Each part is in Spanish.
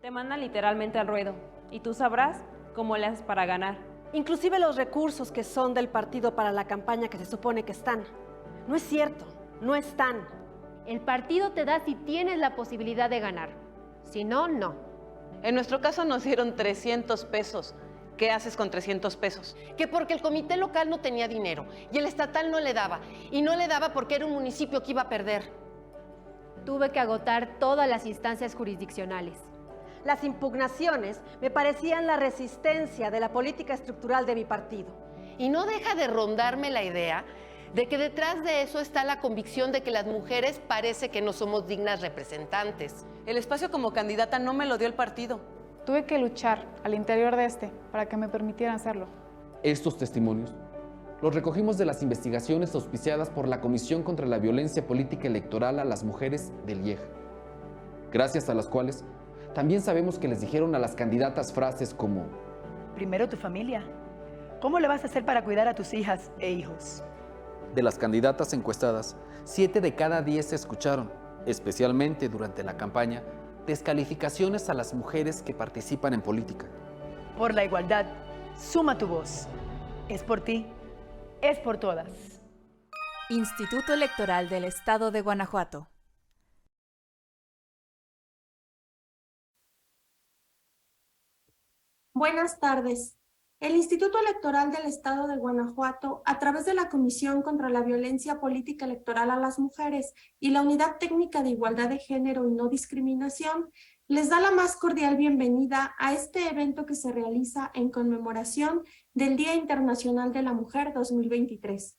Te mandan literalmente al ruedo y tú sabrás cómo le haces para ganar. Inclusive los recursos que son del partido para la campaña que se supone que están. No es cierto, no están. El partido te da si tienes la posibilidad de ganar. Si no, no. En nuestro caso nos dieron 300 pesos. ¿Qué haces con 300 pesos? Que porque el comité local no tenía dinero y el estatal no le daba. Y no le daba porque era un municipio que iba a perder. Tuve que agotar todas las instancias jurisdiccionales. Las impugnaciones me parecían la resistencia de la política estructural de mi partido. Y no deja de rondarme la idea de que detrás de eso está la convicción de que las mujeres parece que no somos dignas representantes. El espacio como candidata no me lo dio el partido. Tuve que luchar al interior de para que me permitieran hacerlo. Estos testimonios los recogimos de las investigaciones auspiciadas por la Comisión contra la Violencia Política Electoral a las Mujeres del IEJ, gracias a las cuales también sabemos que les dijeron a las candidatas frases como: primero tu familia. ¿Cómo le vas a hacer para cuidar a tus hijas e hijos? De las candidatas encuestadas, 7 de cada 10 escucharon, especialmente durante la campaña, descalificaciones a las mujeres que participan en política. Por la igualdad, suma tu voz. Es por ti, es por todas. Instituto Electoral del Estado de Guanajuato. Buenas tardes. El Instituto Electoral del Estado de Guanajuato, a través de la Comisión contra la Violencia Política Electoral a las Mujeres y la Unidad Técnica de Igualdad de Género y No Discriminación, les da la más cordial bienvenida a este evento que se realiza en conmemoración del Día Internacional de la Mujer 2023.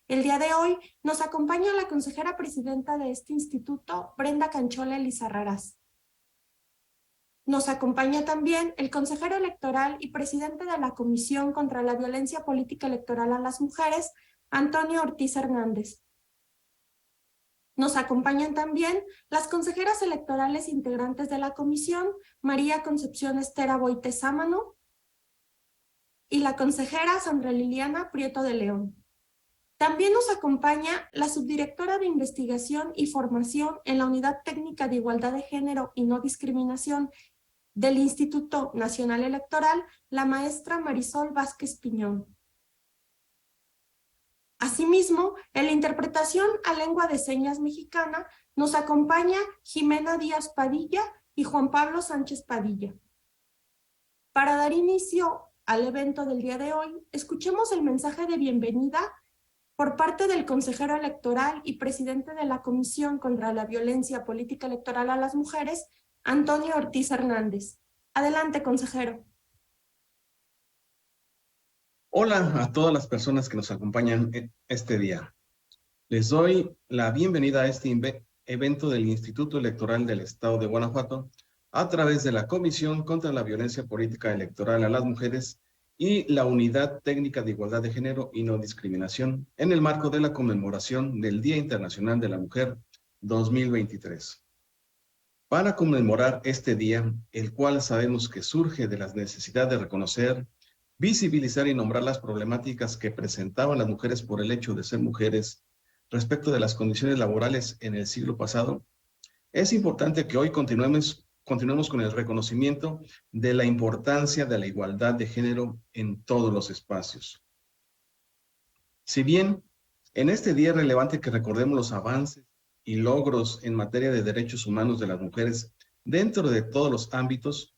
El día de hoy nos acompaña la consejera presidenta de este instituto, Brenda Canchola Lizarrarás. Nos acompaña también el consejero electoral y presidente de la Comisión contra la Violencia Política Electoral a las Mujeres, Antonio Ortiz Hernández. Nos acompañan también las consejeras electorales integrantes de la comisión, María Concepción Estera Boite Sámano, y la consejera Sandra Liliana Prieto de León. También nos acompaña la subdirectora de Investigación y Formación en la Unidad Técnica de Igualdad de Género y No Discriminación del Instituto Nacional Electoral, la maestra Marisol Vázquez Piñón. Asimismo, en la interpretación a lengua de señas mexicana nos acompaña Jimena Díaz Padilla y Juan Pablo Sánchez Padilla. Para dar inicio al evento del día de hoy, escuchemos el mensaje de bienvenida por parte del consejero electoral y presidente de la Comisión contra la Violencia Política Electoral a las Mujeres, Antonio Ortiz Hernández. Adelante, consejero. Hola a todas las personas que nos acompañan este día. Les doy la bienvenida a este evento del Instituto Electoral del Estado de Guanajuato a través de la Comisión contra la Violencia Política Electoral a las Mujeres y la Unidad Técnica de Igualdad de Género y No Discriminación en el marco de la conmemoración del Día Internacional de la Mujer 2023. Para conmemorar este día, el cual sabemos que surge de la necesidad de reconocer, visibilizar y nombrar las problemáticas que presentaban las mujeres por el hecho de ser mujeres respecto de las condiciones laborales en el siglo pasado, es importante que hoy continuemos con el reconocimiento de la importancia de la igualdad de género en todos los espacios. Si bien en este día es relevante que recordemos los avances y logros en materia de derechos humanos de las mujeres dentro de todos los ámbitos,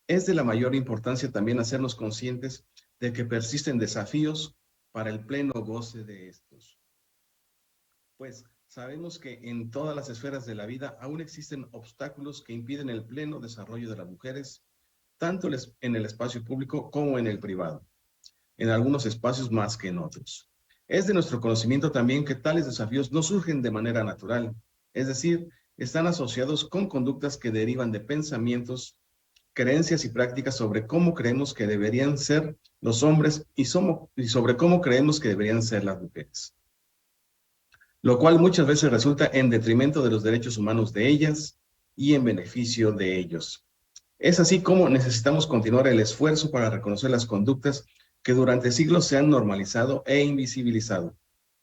es de la mayor importancia también hacernos conscientes de que persisten desafíos para el pleno goce de estos. Pues sabemos que en todas las esferas de la vida aún existen obstáculos que impiden el pleno desarrollo de las mujeres, tanto en el espacio público como en el privado, en algunos espacios más que en otros. Es de nuestro conocimiento también que tales desafíos no surgen de manera natural, es decir, están asociados con conductas que derivan de pensamientos, creencias y prácticas sobre cómo creemos que deberían ser los hombres y sobre cómo creemos que deberían ser las mujeres, lo cual muchas veces resulta en detrimento de los derechos humanos de ellas y en beneficio de ellos. Es así como necesitamos continuar el esfuerzo para reconocer las conductas que durante siglos se han normalizado e invisibilizado,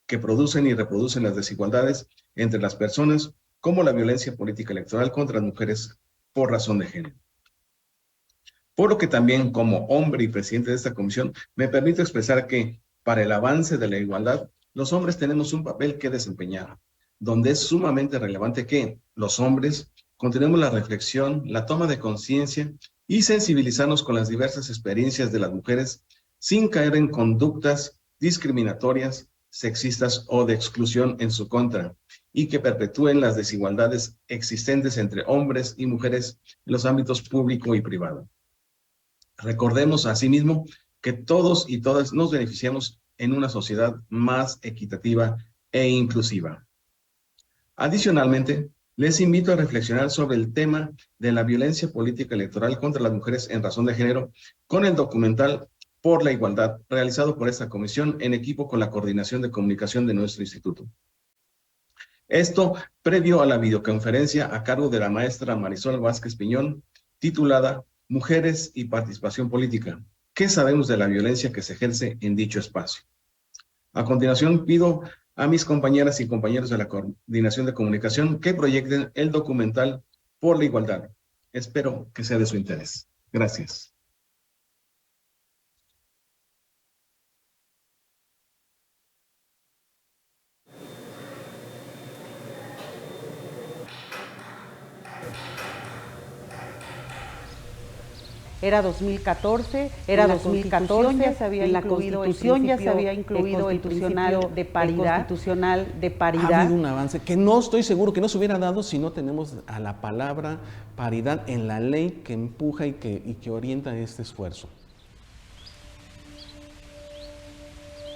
que producen y reproducen las desigualdades entre las personas, como la violencia política electoral contra las mujeres por razón de género. Por lo que también como hombre y presidente de esta comisión, me permito expresar que para el avance de la igualdad, los hombres tenemos un papel que desempeñar, donde es sumamente relevante que los hombres continuemos la reflexión, la toma de conciencia y sensibilizarnos con las diversas experiencias de las mujeres sin caer en conductas discriminatorias, sexistas o de exclusión en su contra, y que perpetúen las desigualdades existentes entre hombres y mujeres en los ámbitos público y privado. Recordemos asimismo que todos y todas nos beneficiamos en una sociedad más equitativa e inclusiva. Adicionalmente, les invito a reflexionar sobre el tema de la violencia política electoral contra las mujeres en razón de género con el documental Por la Igualdad, realizado por esta comisión en equipo con la Coordinación de Comunicación de nuestro instituto. Esto previo a la videoconferencia a cargo de la maestra Marisol Vázquez Piñón, titulada Mujeres y Participación Política. ¿Qué sabemos de la violencia que se ejerce en dicho espacio? A continuación, pido a mis compañeras y compañeros de la Coordinación de Comunicación que proyecten el documental Por la Igualdad. Espero que sea de su interés. Gracias. Era 2014, en la Constitución ya se había incluido el principio de paridad. Ha habido un avance que no estoy seguro que no se hubiera dado si no tenemos a la palabra paridad en la ley que empuja y que orienta este esfuerzo.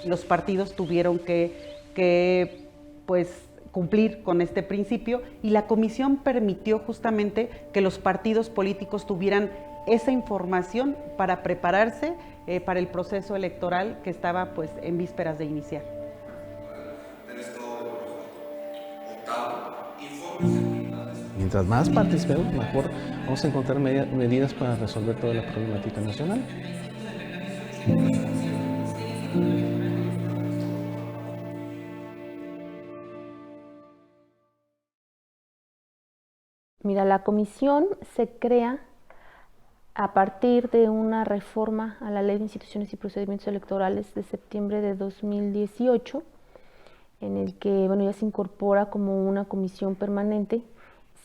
Los partidos tuvieron que cumplir con este principio y la comisión permitió justamente que los partidos políticos tuvieran esa información para prepararse para el proceso electoral que estaba en vísperas de iniciar. Mientras más participemos, mejor vamos a encontrar medidas para resolver toda la problemática nacional. Mira, la comisión se crea a partir de una reforma a la Ley de Instituciones y Procedimientos Electorales de septiembre de 2018, en el que ya se incorpora como una comisión permanente.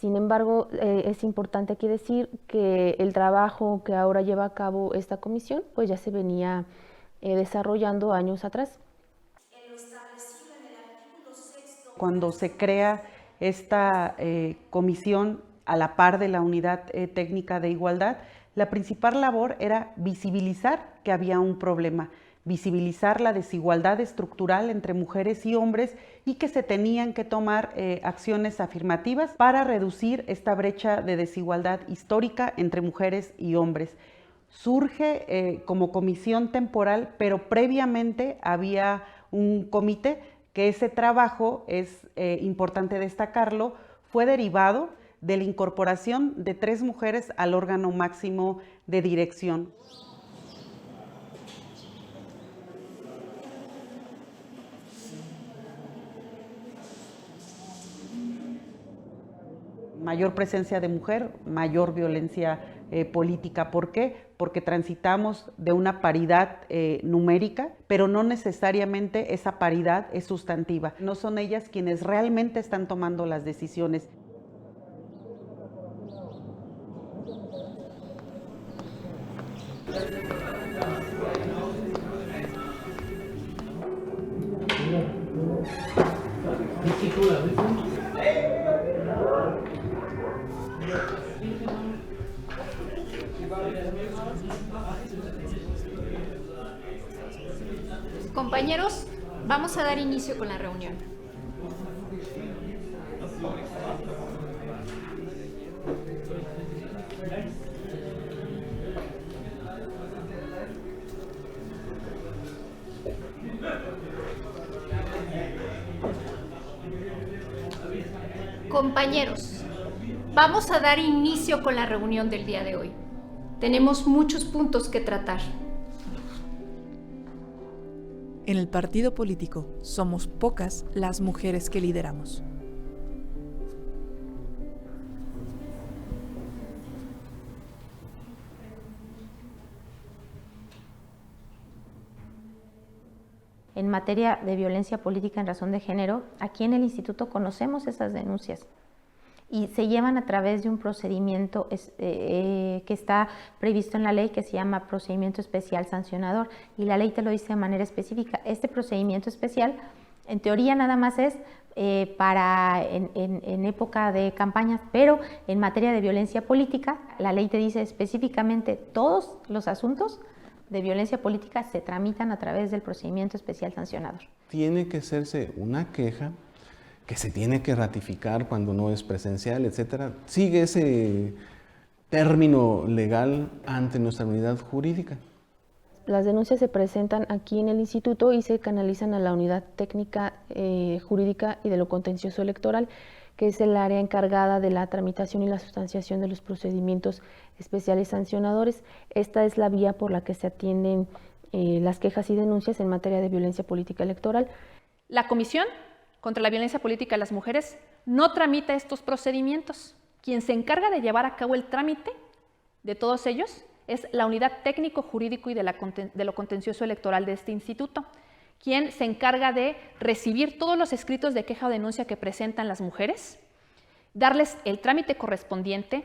Sin embargo, es importante aquí decir que el trabajo que ahora lleva a cabo esta comisión, ya se venía desarrollando años atrás. Cuando se crea esta comisión a la par de la Unidad Técnica de Igualdad, la principal labor era visibilizar que había un problema, visibilizar la desigualdad estructural entre mujeres y hombres y que se tenían que tomar acciones afirmativas para reducir esta brecha de desigualdad histórica entre mujeres y hombres. Surge como comisión temporal, pero previamente había un comité que ese trabajo, es importante destacarlo, fue derivado de la incorporación de 3 mujeres al órgano máximo de dirección. Mayor presencia de mujer, mayor violencia política. ¿Por qué? Porque transitamos de una paridad numérica, pero no necesariamente esa paridad es sustantiva. No son ellas quienes realmente están tomando las decisiones. Compañeros, vamos a dar inicio con la reunión. Compañeros, vamos a dar inicio con la reunión del día de hoy. Tenemos muchos puntos que tratar. En el partido político somos pocas las mujeres que lideramos. en materia de violencia política en razón de género, aquí en el instituto conocemos esas denuncias y se llevan a través de un procedimiento que está previsto en la ley, que se llama procedimiento especial sancionador, y la ley te lo dice de manera específica. Este procedimiento especial, en teoría, nada más es en época de campañas, pero en materia de violencia política, la ley te dice específicamente todos los asuntos de violencia política se tramitan a través del procedimiento especial sancionador. Tiene que hacerse una queja que se tiene que ratificar cuando no es presencial, etcétera. Sigue ese término legal ante nuestra unidad jurídica. Las denuncias se presentan aquí en el instituto y se canalizan a la unidad técnica jurídica y de lo contencioso electoral, que es el área encargada de la tramitación y la sustanciación de los procedimientos especiales sancionadores. Esta es la vía por la que se atienden las quejas y denuncias en materia de violencia política electoral. La Comisión contra la Violencia Política de las Mujeres no tramita estos procedimientos. Quien se encarga de llevar a cabo el trámite de todos ellos es la unidad técnico-jurídico y de lo contencioso electoral de este instituto, quien se encarga de recibir todos los escritos de queja o denuncia que presentan las mujeres, darles el trámite correspondiente,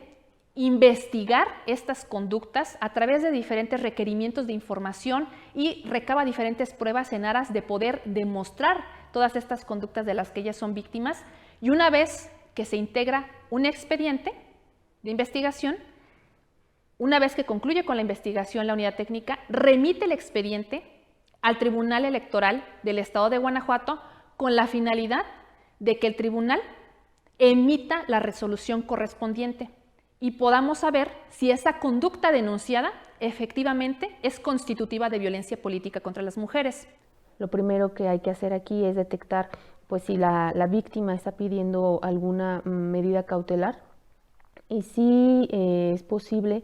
investigar estas conductas a través de diferentes requerimientos de información y recaba diferentes pruebas en aras de poder demostrar todas estas conductas de las que ellas son víctimas, y una vez que se integra un expediente de investigación, una vez que concluye con la investigación la unidad técnica, remite el expediente al Tribunal Electoral del Estado de Guanajuato con la finalidad de que el tribunal emita la resolución correspondiente y podamos saber si esa conducta denunciada efectivamente es constitutiva de violencia política contra las mujeres. Lo primero que hay que hacer aquí es detectar pues, si la víctima está pidiendo alguna medida cautelar y si es posible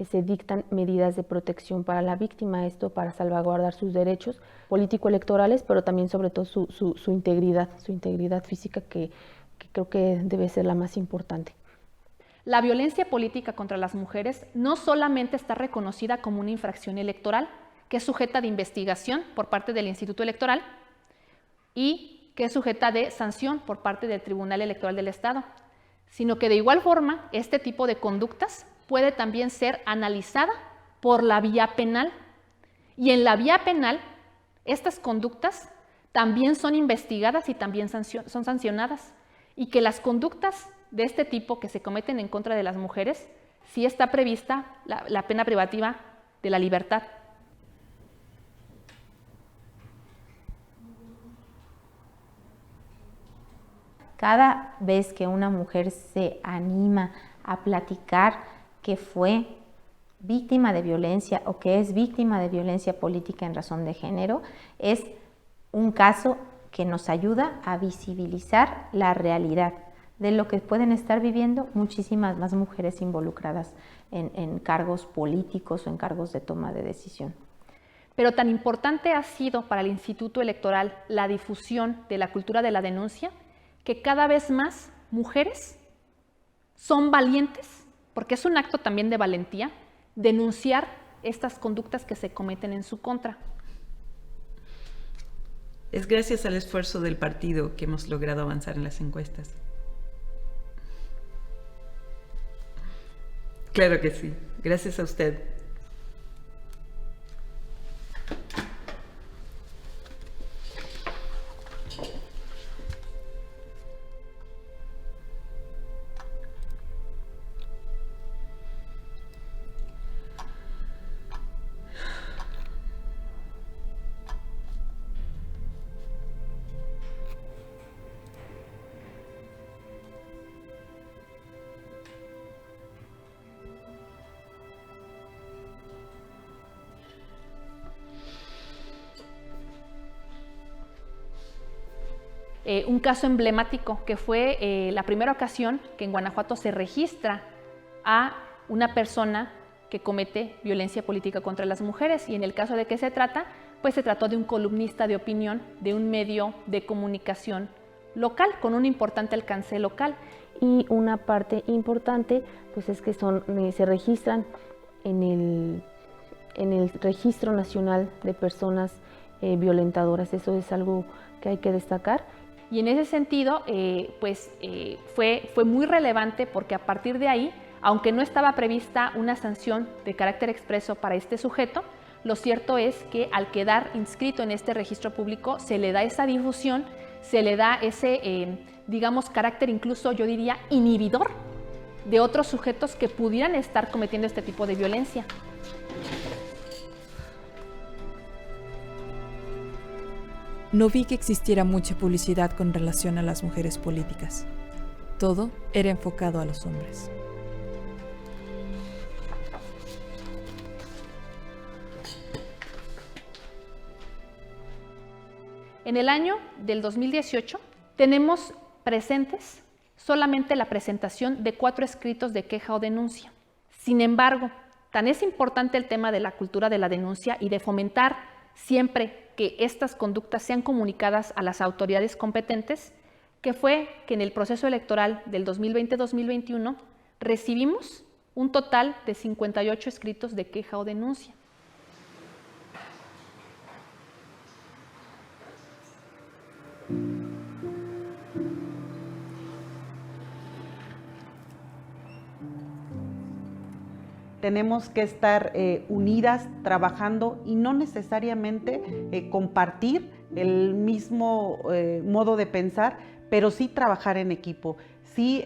se dictan medidas de protección para la víctima, esto para salvaguardar sus derechos político-electorales, pero también sobre todo su integridad física que creo que debe ser la más importante. La violencia política contra las mujeres no solamente está reconocida como una infracción electoral, que es sujeta de investigación por parte del Instituto Electoral y que es sujeta de sanción por parte del Tribunal Electoral del Estado, sino que de igual forma este tipo de conductas puede también ser analizada por la vía penal. Y en la vía penal, estas conductas también son investigadas y también son sancionadas. Y que las conductas de este tipo que se cometen en contra de las mujeres, sí está prevista la pena privativa de la libertad. Cada vez que una mujer se anima a platicar que fue víctima de violencia o que es víctima de violencia política en razón de género, es un caso que nos ayuda a visibilizar la realidad de lo que pueden estar viviendo muchísimas más mujeres involucradas en cargos políticos o en cargos de toma de decisión. Pero tan importante ha sido para el Instituto Electoral la difusión de la cultura de la denuncia, que cada vez más mujeres son valientes, porque es un acto también de valentía, denunciar estas conductas que se cometen en su contra. Es gracias al esfuerzo del partido que hemos logrado avanzar en las encuestas. Claro que sí, gracias a usted. Un caso emblemático que fue la primera ocasión que en Guanajuato se registra a una persona que comete violencia política contra las mujeres, y en el caso de que se trata, pues se trató de un columnista de opinión de un medio de comunicación local, con un importante alcance local. Y una parte importante pues es que se registran en el Registro Nacional de Personas violentadoras. Eso es algo que hay que destacar. Y en ese sentido, fue muy relevante porque a partir de ahí, aunque no estaba prevista una sanción de carácter expreso para este sujeto, lo cierto es que al quedar inscrito en este registro público se le da esa difusión, se le da ese, digamos, carácter incluso, yo diría, inhibidor de otros sujetos que pudieran estar cometiendo este tipo de violencia. No vi que existiera mucha publicidad con relación a las mujeres políticas. Todo era enfocado a los hombres. En el año del 2018 tenemos presentes solamente la presentación de 4 escritos de queja o denuncia. Sin embargo, tan es importante el tema de la cultura de la denuncia y de fomentar siempre que estas conductas sean comunicadas a las autoridades competentes, que fue que en el proceso electoral del 2020-2021 recibimos un total de 58 escritos de queja o denuncia. Tenemos que estar unidas, trabajando y no necesariamente compartir el mismo modo de pensar, pero sí trabajar en equipo, sí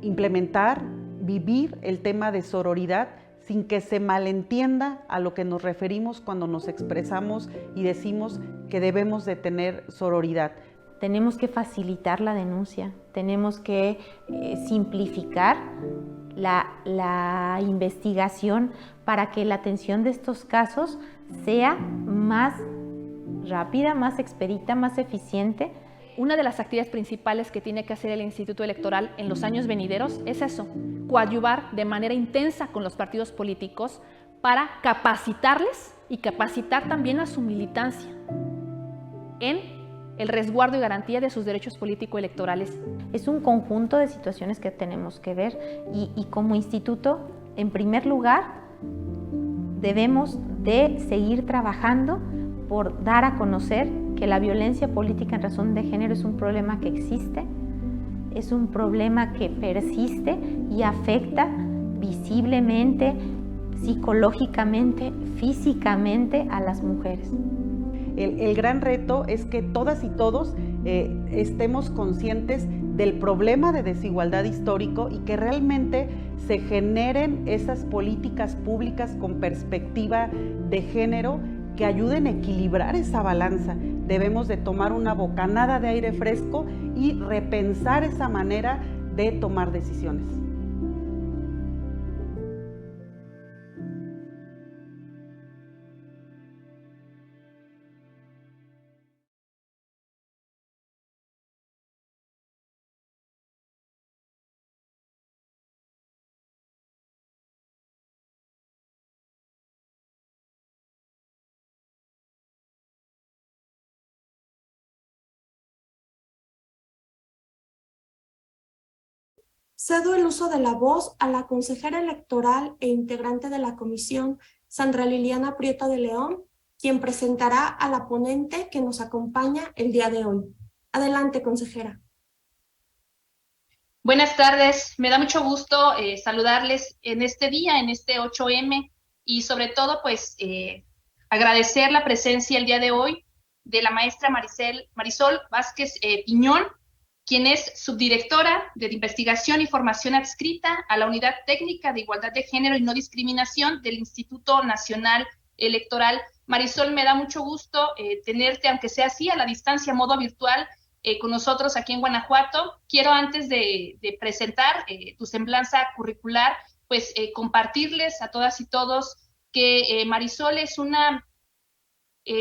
implementar, vivir el tema de sororidad sin que se malentienda a lo que nos referimos cuando nos expresamos y decimos que debemos de tener sororidad. Tenemos que facilitar la denuncia, tenemos que simplificar la investigación para que la atención de estos casos sea más rápida, más expedita, más eficiente. Una de las actividades principales que tiene que hacer el Instituto Electoral en los años venideros es eso, coadyuvar de manera intensa con los partidos políticos para capacitarles y capacitar también a su militancia en el resguardo y garantía de sus derechos político-electorales. Es un conjunto de situaciones que tenemos que ver y como instituto, en primer lugar, debemos de seguir trabajando por dar a conocer que la violencia política en razón de género es un problema que existe, es un problema que persiste y afecta visiblemente, psicológicamente, físicamente a las mujeres. El gran reto es que todas y todos estemos conscientes del problema de desigualdad histórico y que realmente se generen esas políticas públicas con perspectiva de género que ayuden a equilibrar esa balanza. Debemos de tomar una bocanada de aire fresco y repensar esa manera de tomar decisiones. Cedo el uso de la voz a la consejera electoral e integrante de la comisión, Sandra Liliana Prieto de León, quien presentará a la ponente que nos acompaña el día de hoy. Adelante, consejera. Buenas tardes, me da mucho gusto saludarles en este día, en este 8M, y sobre todo, pues, agradecer la presencia el día de hoy de la maestra Marisol Vázquez Piñón, quien es subdirectora de Investigación y Formación adscrita a la Unidad Técnica de Igualdad de Género y No Discriminación del Instituto Nacional Electoral. Marisol, me da mucho gusto tenerte, aunque sea así, a la distancia, modo virtual, con nosotros aquí en Guanajuato. Quiero, antes de presentar tu semblanza curricular, pues compartirles a todas y todos que Marisol es una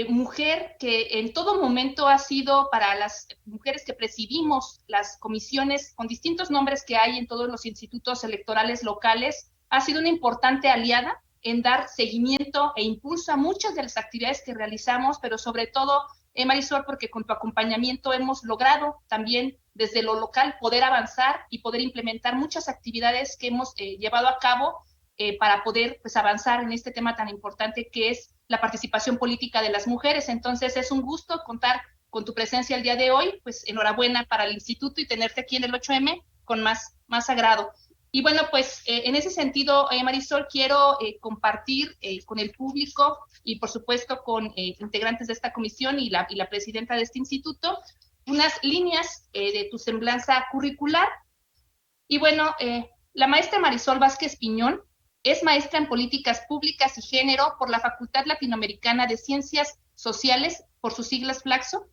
mujer que en todo momento ha sido, para las mujeres que presidimos las comisiones con distintos nombres que hay en todos los institutos electorales locales, ha sido una importante aliada en dar seguimiento e impulso a muchas de las actividades que realizamos, pero sobre todo, Marisol, porque con tu acompañamiento hemos logrado también desde lo local poder avanzar y poder implementar muchas actividades que hemos llevado a cabo para poder, pues, avanzar en este tema tan importante que es la participación política de las mujeres. Entonces es un gusto contar con tu presencia el día de hoy, pues enhorabuena para el instituto y tenerte aquí en el 8M con más agrado. Y bueno, pues en ese sentido, Marisol, quiero compartir con el público y por supuesto con integrantes de esta comisión y la presidenta de este instituto, unas líneas de tu semblanza curricular. Y bueno, la maestra Marisol Vázquez Piñón es maestra en Políticas Públicas y Género por la Facultad Latinoamericana de Ciencias Sociales, por sus siglas FLACSO.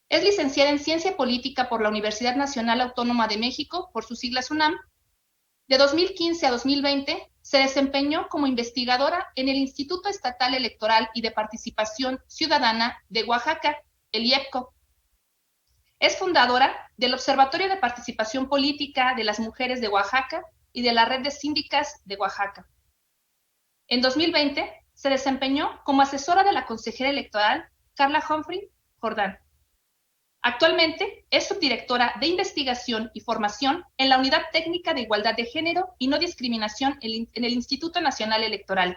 Es licenciada en Ciencia Política por la Universidad Nacional Autónoma de México, por sus siglas UNAM. De 2015 a 2020 se desempeñó como investigadora en el Instituto Estatal Electoral y de Participación Ciudadana de Oaxaca, el IEPCO. Es fundadora del Observatorio de Participación Política de las Mujeres de Oaxaca y de la Red de Síndicas de Oaxaca. En 2020 se desempeñó como asesora de la consejera electoral Carla Humphrey Jordán. Actualmente es subdirectora de Investigación y Formación en la Unidad Técnica de Igualdad de Género y No Discriminación en el Instituto Nacional Electoral.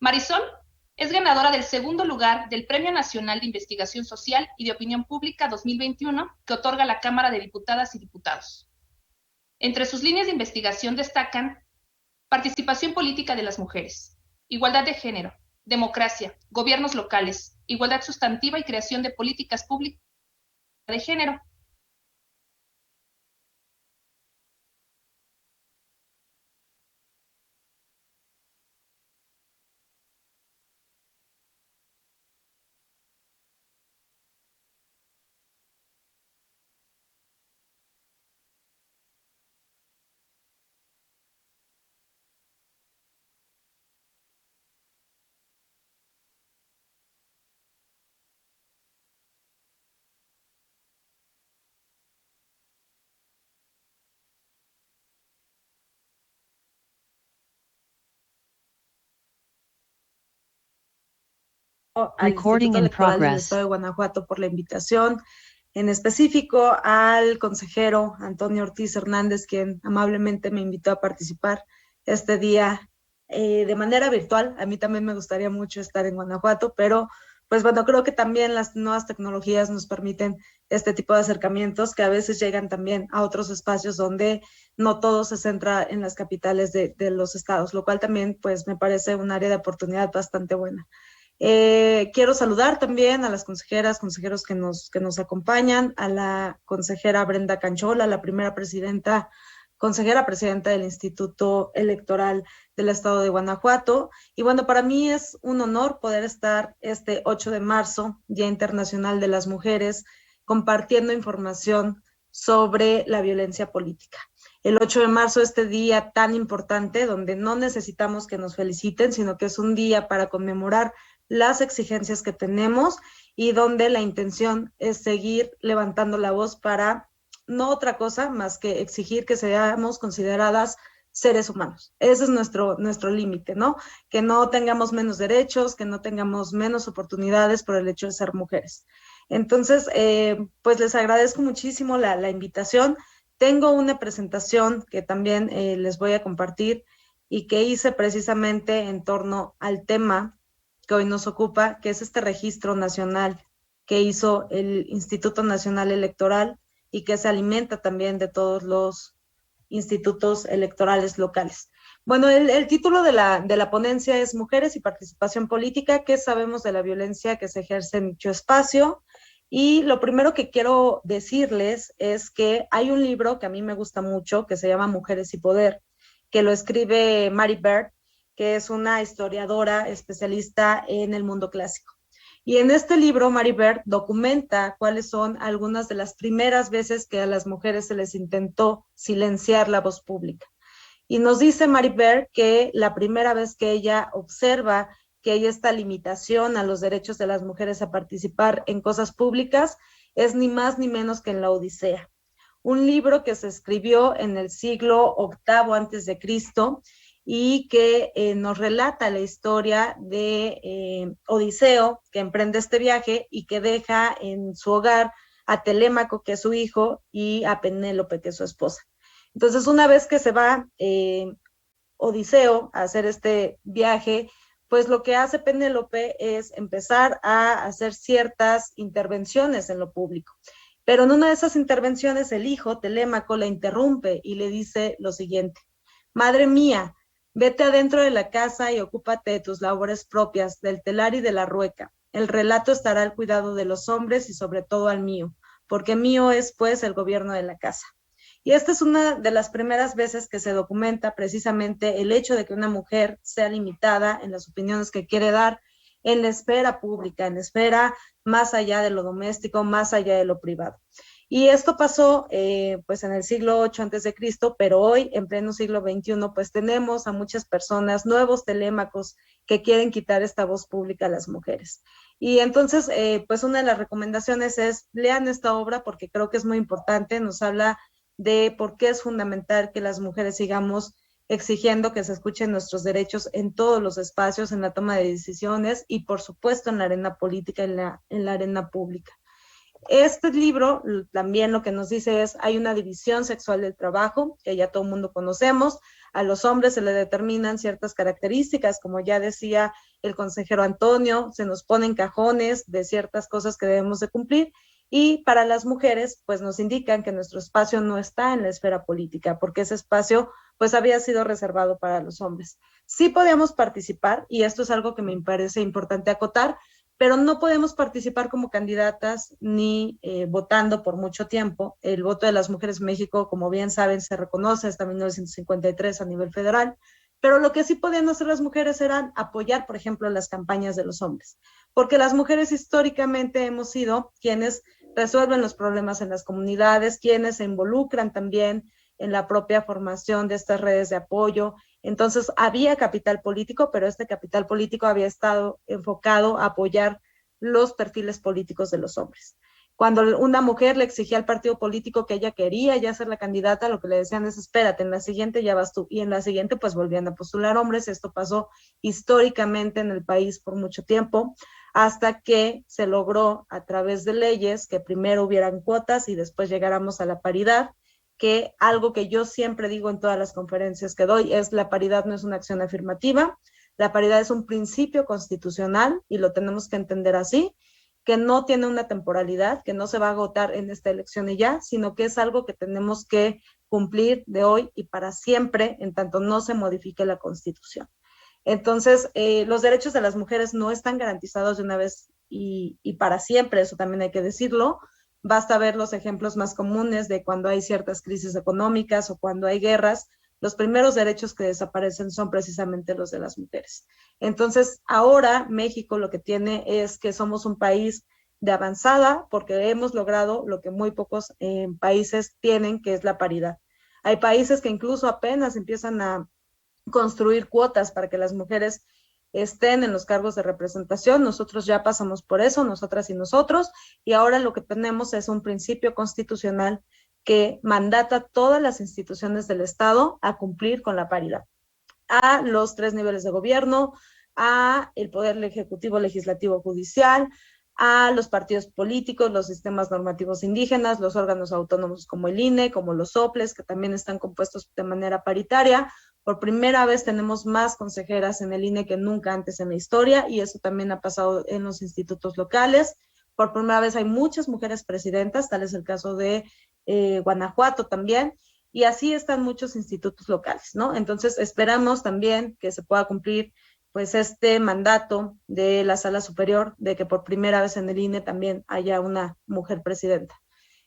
Marisol es ganadora del segundo lugar del Premio Nacional de Investigación Social y de Opinión Pública 2021 que otorga la Cámara de Diputadas y Diputados. Entre sus líneas de investigación destacan participación política de las mujeres, igualdad de género, democracia, gobiernos locales, igualdad sustantiva y creación de políticas públicas de género. Al Instituto Electoral del Estado de Guanajuato por la invitación, en específico al consejero Antonio Ortiz Hernández, quien amablemente me invitó a participar este día de manera virtual. A mí también me gustaría mucho estar en Guanajuato, pero pues bueno, creo que también las nuevas tecnologías nos permiten este tipo de acercamientos que a veces llegan también a otros espacios donde no todo se centra en las capitales de los estados, lo cual también pues me parece un área de oportunidad bastante buena. Quiero saludar también a las consejeros que nos acompañan, a la consejera Brenda Canchola, la primera consejera presidenta del Instituto Electoral del Estado de Guanajuato. Y bueno, para mí es un honor poder estar este 8 de marzo, Día Internacional de las Mujeres, compartiendo información sobre la violencia política. El 8 de marzo, este día tan importante, donde no necesitamos que nos feliciten, sino que es un día para conmemorar las exigencias que tenemos y donde la intención es seguir levantando la voz para no otra cosa más que exigir que seamos consideradas seres humanos. Ese es nuestro límite, ¿no? Que no tengamos menos derechos, que no tengamos menos oportunidades por el hecho de ser mujeres. Entonces, pues les agradezco muchísimo la invitación. Tengo una presentación que también les voy a compartir y que hice precisamente en torno al tema que hoy nos ocupa, que es este registro nacional que hizo el Instituto Nacional Electoral y que se alimenta también de todos los institutos electorales locales. Bueno, el título de la ponencia es Mujeres y Participación Política, ¿qué sabemos de la violencia que se ejerce en dicho espacio? Y lo primero que quiero decirles es que hay un libro que a mí me gusta mucho, que se llama Mujeres y Poder, que lo escribe Mary Beard, que es una historiadora especialista en el mundo clásico. Y en este libro, Mary Beard documenta cuáles son algunas de las primeras veces que a las mujeres se les intentó silenciar la voz pública. Y nos dice Mary Beard que la primera vez que ella observa que hay esta limitación a los derechos de las mujeres a participar en cosas públicas es ni más ni menos que en la Odisea, un libro que se escribió en el siglo VIII a.C., y que nos relata la historia de Odiseo, que emprende este viaje y que deja en su hogar a Telémaco, que es su hijo, y a Penélope, que es su esposa. Entonces, una vez que se va Odiseo a hacer este viaje, pues lo que hace Penélope es empezar a hacer ciertas intervenciones en lo público. Pero en una de esas intervenciones el hijo, Telémaco, la interrumpe y le dice lo siguiente: madre mía, vete adentro de la casa y ocúpate de tus labores propias, del telar y de la rueca. El relato estará al cuidado de los hombres y sobre todo al mío, porque mío es pues el gobierno de la casa. Y esta es una de las primeras veces que se documenta precisamente el hecho de que una mujer sea limitada en las opiniones que quiere dar en la esfera pública, en la esfera más allá de lo doméstico, más allá de lo privado. Y esto pasó pues en el siglo VIII a.C., pero hoy, en pleno siglo XXI, pues tenemos a muchas personas, nuevos Telémacos, que quieren quitar esta voz pública a las mujeres. Y entonces, pues una de las recomendaciones es, lean esta obra porque creo que es muy importante, nos habla de por qué es fundamental que las mujeres sigamos exigiendo que se escuchen nuestros derechos en todos los espacios, en la toma de decisiones y por supuesto en la arena política, en la arena pública. Este libro también lo que nos dice es, hay una división sexual del trabajo, que ya todo el mundo conocemos, a los hombres se le determinan ciertas características, como ya decía el consejero Antonio, se nos ponen cajones de ciertas cosas que debemos de cumplir, y para las mujeres, pues nos indican que nuestro espacio no está en la esfera política, porque ese espacio pues había sido reservado para los hombres. Sí podíamos participar, y esto es algo que me parece importante acotar, pero no podemos participar como candidatas ni votando por mucho tiempo. El voto de las mujeres en México, como bien saben, se reconoce hasta 1953 a nivel federal, pero lo que sí podían hacer las mujeres era apoyar, por ejemplo, las campañas de los hombres, porque las mujeres históricamente hemos sido quienes resuelven los problemas en las comunidades, quienes se involucran también en la propia formación de estas redes de apoyo. Entonces había capital político, pero este capital político había estado enfocado a apoyar los perfiles políticos de los hombres. Cuando una mujer le exigía al partido político que ella quería ya ser la candidata, lo que le decían es, espérate, en la siguiente ya vas tú, y en la siguiente pues volvían a postular hombres. Esto pasó históricamente en el país por mucho tiempo, hasta que se logró a través de leyes que primero hubieran cuotas y después llegáramos a la paridad, que algo que yo siempre digo en todas las conferencias que doy es la paridad no es una acción afirmativa, la paridad es un principio constitucional y lo tenemos que entender así, que no tiene una temporalidad, que no se va a agotar en esta elección y ya, sino que es algo que tenemos que cumplir de hoy y para siempre, en tanto no se modifique la Constitución. Entonces, los derechos de las mujeres no están garantizados de una vez y para siempre, eso también hay que decirlo. Basta ver los ejemplos más comunes de cuando hay ciertas crisis económicas o cuando hay guerras, los primeros derechos que desaparecen son precisamente los de las mujeres. Entonces, ahora México lo que tiene es que somos un país de avanzada porque hemos logrado lo que muy pocos países tienen, que es la paridad. Hay países que incluso apenas empiezan a construir cuotas para que las mujeres estén en los cargos de representación. Nosotros ya pasamos por eso, nosotras y nosotros, y ahora lo que tenemos es un principio constitucional que mandata a todas las instituciones del Estado a cumplir con la paridad, a los 3 niveles de gobierno, a el poder ejecutivo, legislativo, judicial, a los partidos políticos, los sistemas normativos indígenas, los órganos autónomos como el INE, como los soples, que también están compuestos de manera paritaria. Por primera vez tenemos más consejeras en el INE que nunca antes en la historia, y eso también ha pasado en los institutos locales. Por primera vez hay muchas mujeres presidentas, tal es el caso de Guanajuato también, y así están muchos institutos locales, ¿no? Entonces esperamos también que se pueda cumplir pues este mandato de la Sala Superior, de que por primera vez en el INE también haya una mujer presidenta.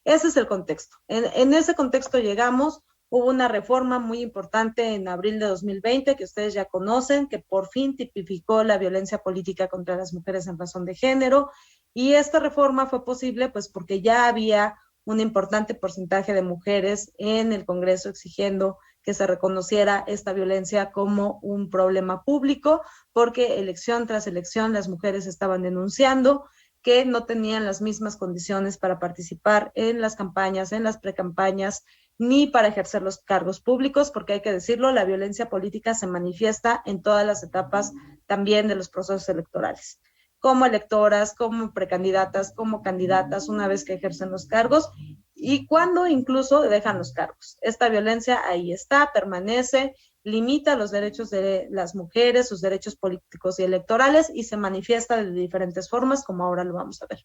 Ese es el contexto. En ese contexto llegamos. Hubo una reforma muy importante en abril de 2020 que ustedes ya conocen, que por fin tipificó la violencia política contra las mujeres en razón de género, y esta reforma fue posible pues porque ya había un importante porcentaje de mujeres en el Congreso exigiendo que se reconociera esta violencia como un problema público, porque elección tras elección las mujeres estaban denunciando que no tenían las mismas condiciones para participar en las campañas, en las precampañas, ni para ejercer los cargos públicos, porque hay que decirlo, la violencia política se manifiesta en todas las etapas también de los procesos electorales, como electoras, como precandidatas, como candidatas, una vez que ejercen los cargos, y cuando incluso dejan los cargos. Esta violencia ahí está, permanece, limita los derechos de las mujeres, sus derechos políticos y electorales, y se manifiesta de diferentes formas, como ahora lo vamos a ver.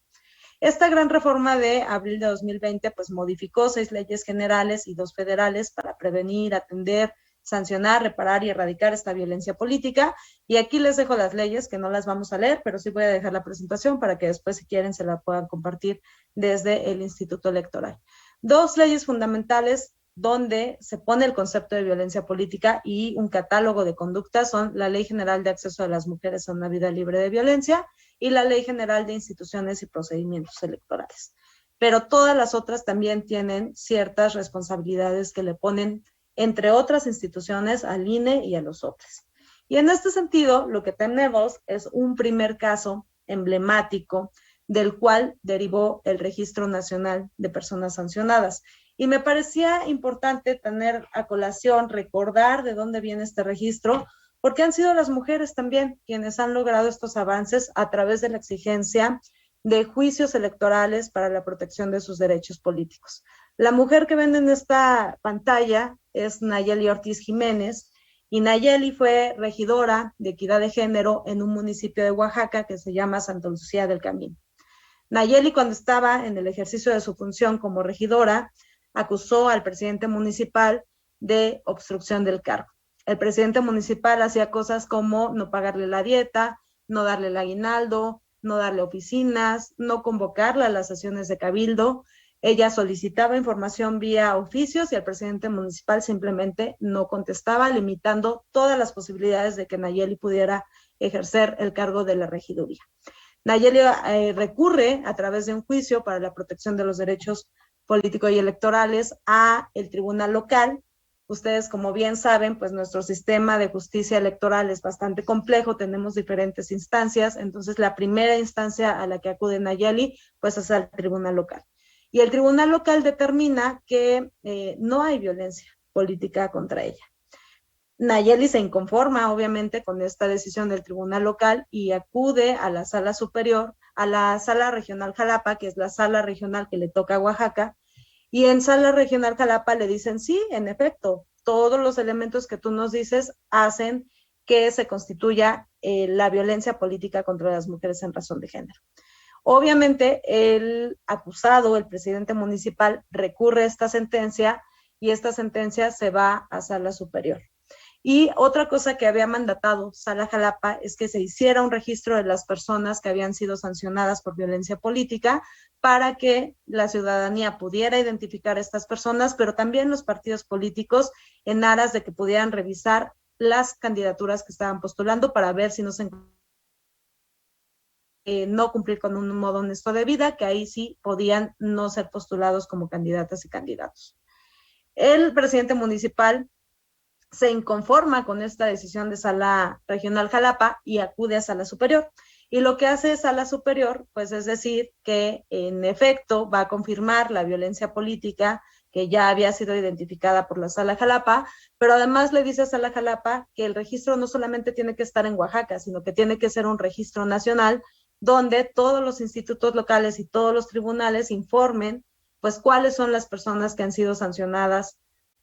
Esta gran reforma de abril de 2020 pues modificó 6 leyes generales y 2 federales para prevenir, atender, sancionar, reparar y erradicar esta violencia política. Y aquí les dejo las leyes, que no las vamos a leer, pero sí voy a dejar la presentación para que después, si quieren, se la puedan compartir desde el Instituto Electoral. 2 leyes fundamentales donde se pone el concepto de violencia política y un catálogo de conductas son la Ley General de Acceso de las Mujeres a una Vida Libre de Violencia y la Ley General de Instituciones y Procedimientos Electorales. Pero todas las otras también tienen ciertas responsabilidades que le ponen, entre otras instituciones, al INE y a los OPLES. Y en este sentido, lo que tenemos es un primer caso emblemático del cual derivó el Registro Nacional de Personas Sancionadas. Y me parecía importante tener a colación, recordar de dónde viene este registro, porque han sido las mujeres también quienes han logrado estos avances a través de la exigencia de juicios electorales para la protección de sus derechos políticos. La mujer que ven en esta pantalla es Nayeli Ortiz Jiménez, y Nayeli fue regidora de Equidad de Género en un municipio de Oaxaca que se llama Santa Lucía del Camino. Nayeli, cuando estaba en el ejercicio de su función como regidora, acusó al presidente municipal de obstrucción del cargo. El presidente municipal hacía cosas como no pagarle la dieta, no darle el aguinaldo, no darle oficinas, no convocarla a las sesiones de cabildo. Ella solicitaba información vía oficios y el presidente municipal simplemente no contestaba, limitando todas las posibilidades de que Nayeli pudiera ejercer el cargo de la regiduría. Nayeli recurre a través de un juicio para la protección de los derechos políticos y electorales a el tribunal local. Ustedes, como bien saben, pues nuestro sistema de justicia electoral es bastante complejo, tenemos diferentes instancias, entonces la primera instancia a la que acude Nayeli pues es al tribunal local. Y el tribunal local determina que no hay violencia política contra ella. Nayeli se inconforma, obviamente, con esta decisión del tribunal local y acude a la sala superior, a la sala regional Jalapa, que es la sala regional que le toca a Oaxaca, y en sala regional Jalapa le dicen, sí, en efecto, todos los elementos que tú nos dices hacen que se constituya la violencia política contra las mujeres en razón de género. Obviamente, el acusado, el presidente municipal, recurre a esta sentencia y esta sentencia se va a sala superior. Y otra cosa que había mandatado Sala Jalapa es que se hiciera un registro de las personas que habían sido sancionadas por violencia política para que la ciudadanía pudiera identificar a estas personas, pero también los partidos políticos en aras de que pudieran revisar las candidaturas que estaban postulando para ver si no se no cumplir con un modo honesto de vida, que ahí sí podían no ser postulados como candidatas y candidatos. El presidente municipal se inconforma con esta decisión de Sala Regional Jalapa y acude a Sala Superior. Y lo que hace Sala Superior, pues es decir, que en efecto va a confirmar la violencia política que ya había sido identificada por la Sala Jalapa, pero además le dice a Sala Jalapa que el registro no solamente tiene que estar en Oaxaca, sino que tiene que ser un registro nacional donde todos los institutos locales y todos los tribunales informen pues cuáles son las personas que han sido sancionadas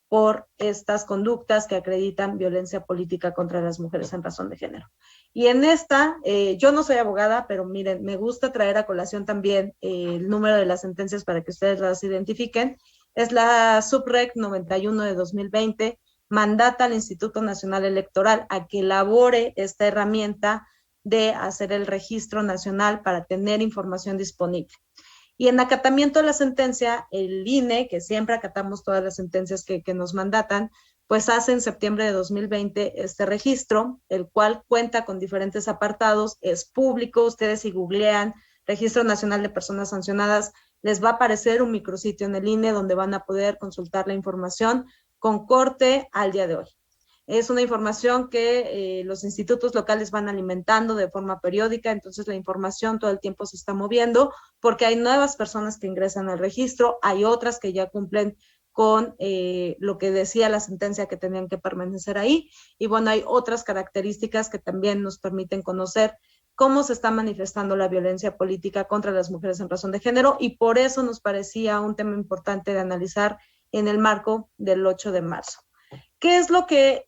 por estas conductas que acreditan violencia política contra las mujeres en razón de género. Y en esta, yo no soy abogada, pero miren, me gusta traer a colación también el número de las sentencias para que ustedes las identifiquen. Es la Subreg 91 de 2020, mandata al Instituto Nacional Electoral a que elabore esta herramienta de hacer el registro nacional para tener información disponible. Y en acatamiento de la sentencia, el INE, que siempre acatamos todas las sentencias que nos mandatan, pues hace en septiembre de 2020 este registro, el cual cuenta con diferentes apartados, es público, ustedes si googlean Registro Nacional de Personas Sancionadas, les va a aparecer un micrositio en el INE donde van a poder consultar la información con corte al día de hoy. Es una información que los institutos locales van alimentando de forma periódica, entonces la información todo el tiempo se está moviendo porque hay nuevas personas que ingresan al registro, hay otras que ya cumplen con lo que decía la sentencia que tenían que permanecer ahí, y bueno, hay otras características que también nos permiten conocer cómo se está manifestando la violencia política contra las mujeres en razón de género, y por eso nos parecía un tema importante de analizar en el marco del 8 de marzo. ¿Qué es lo que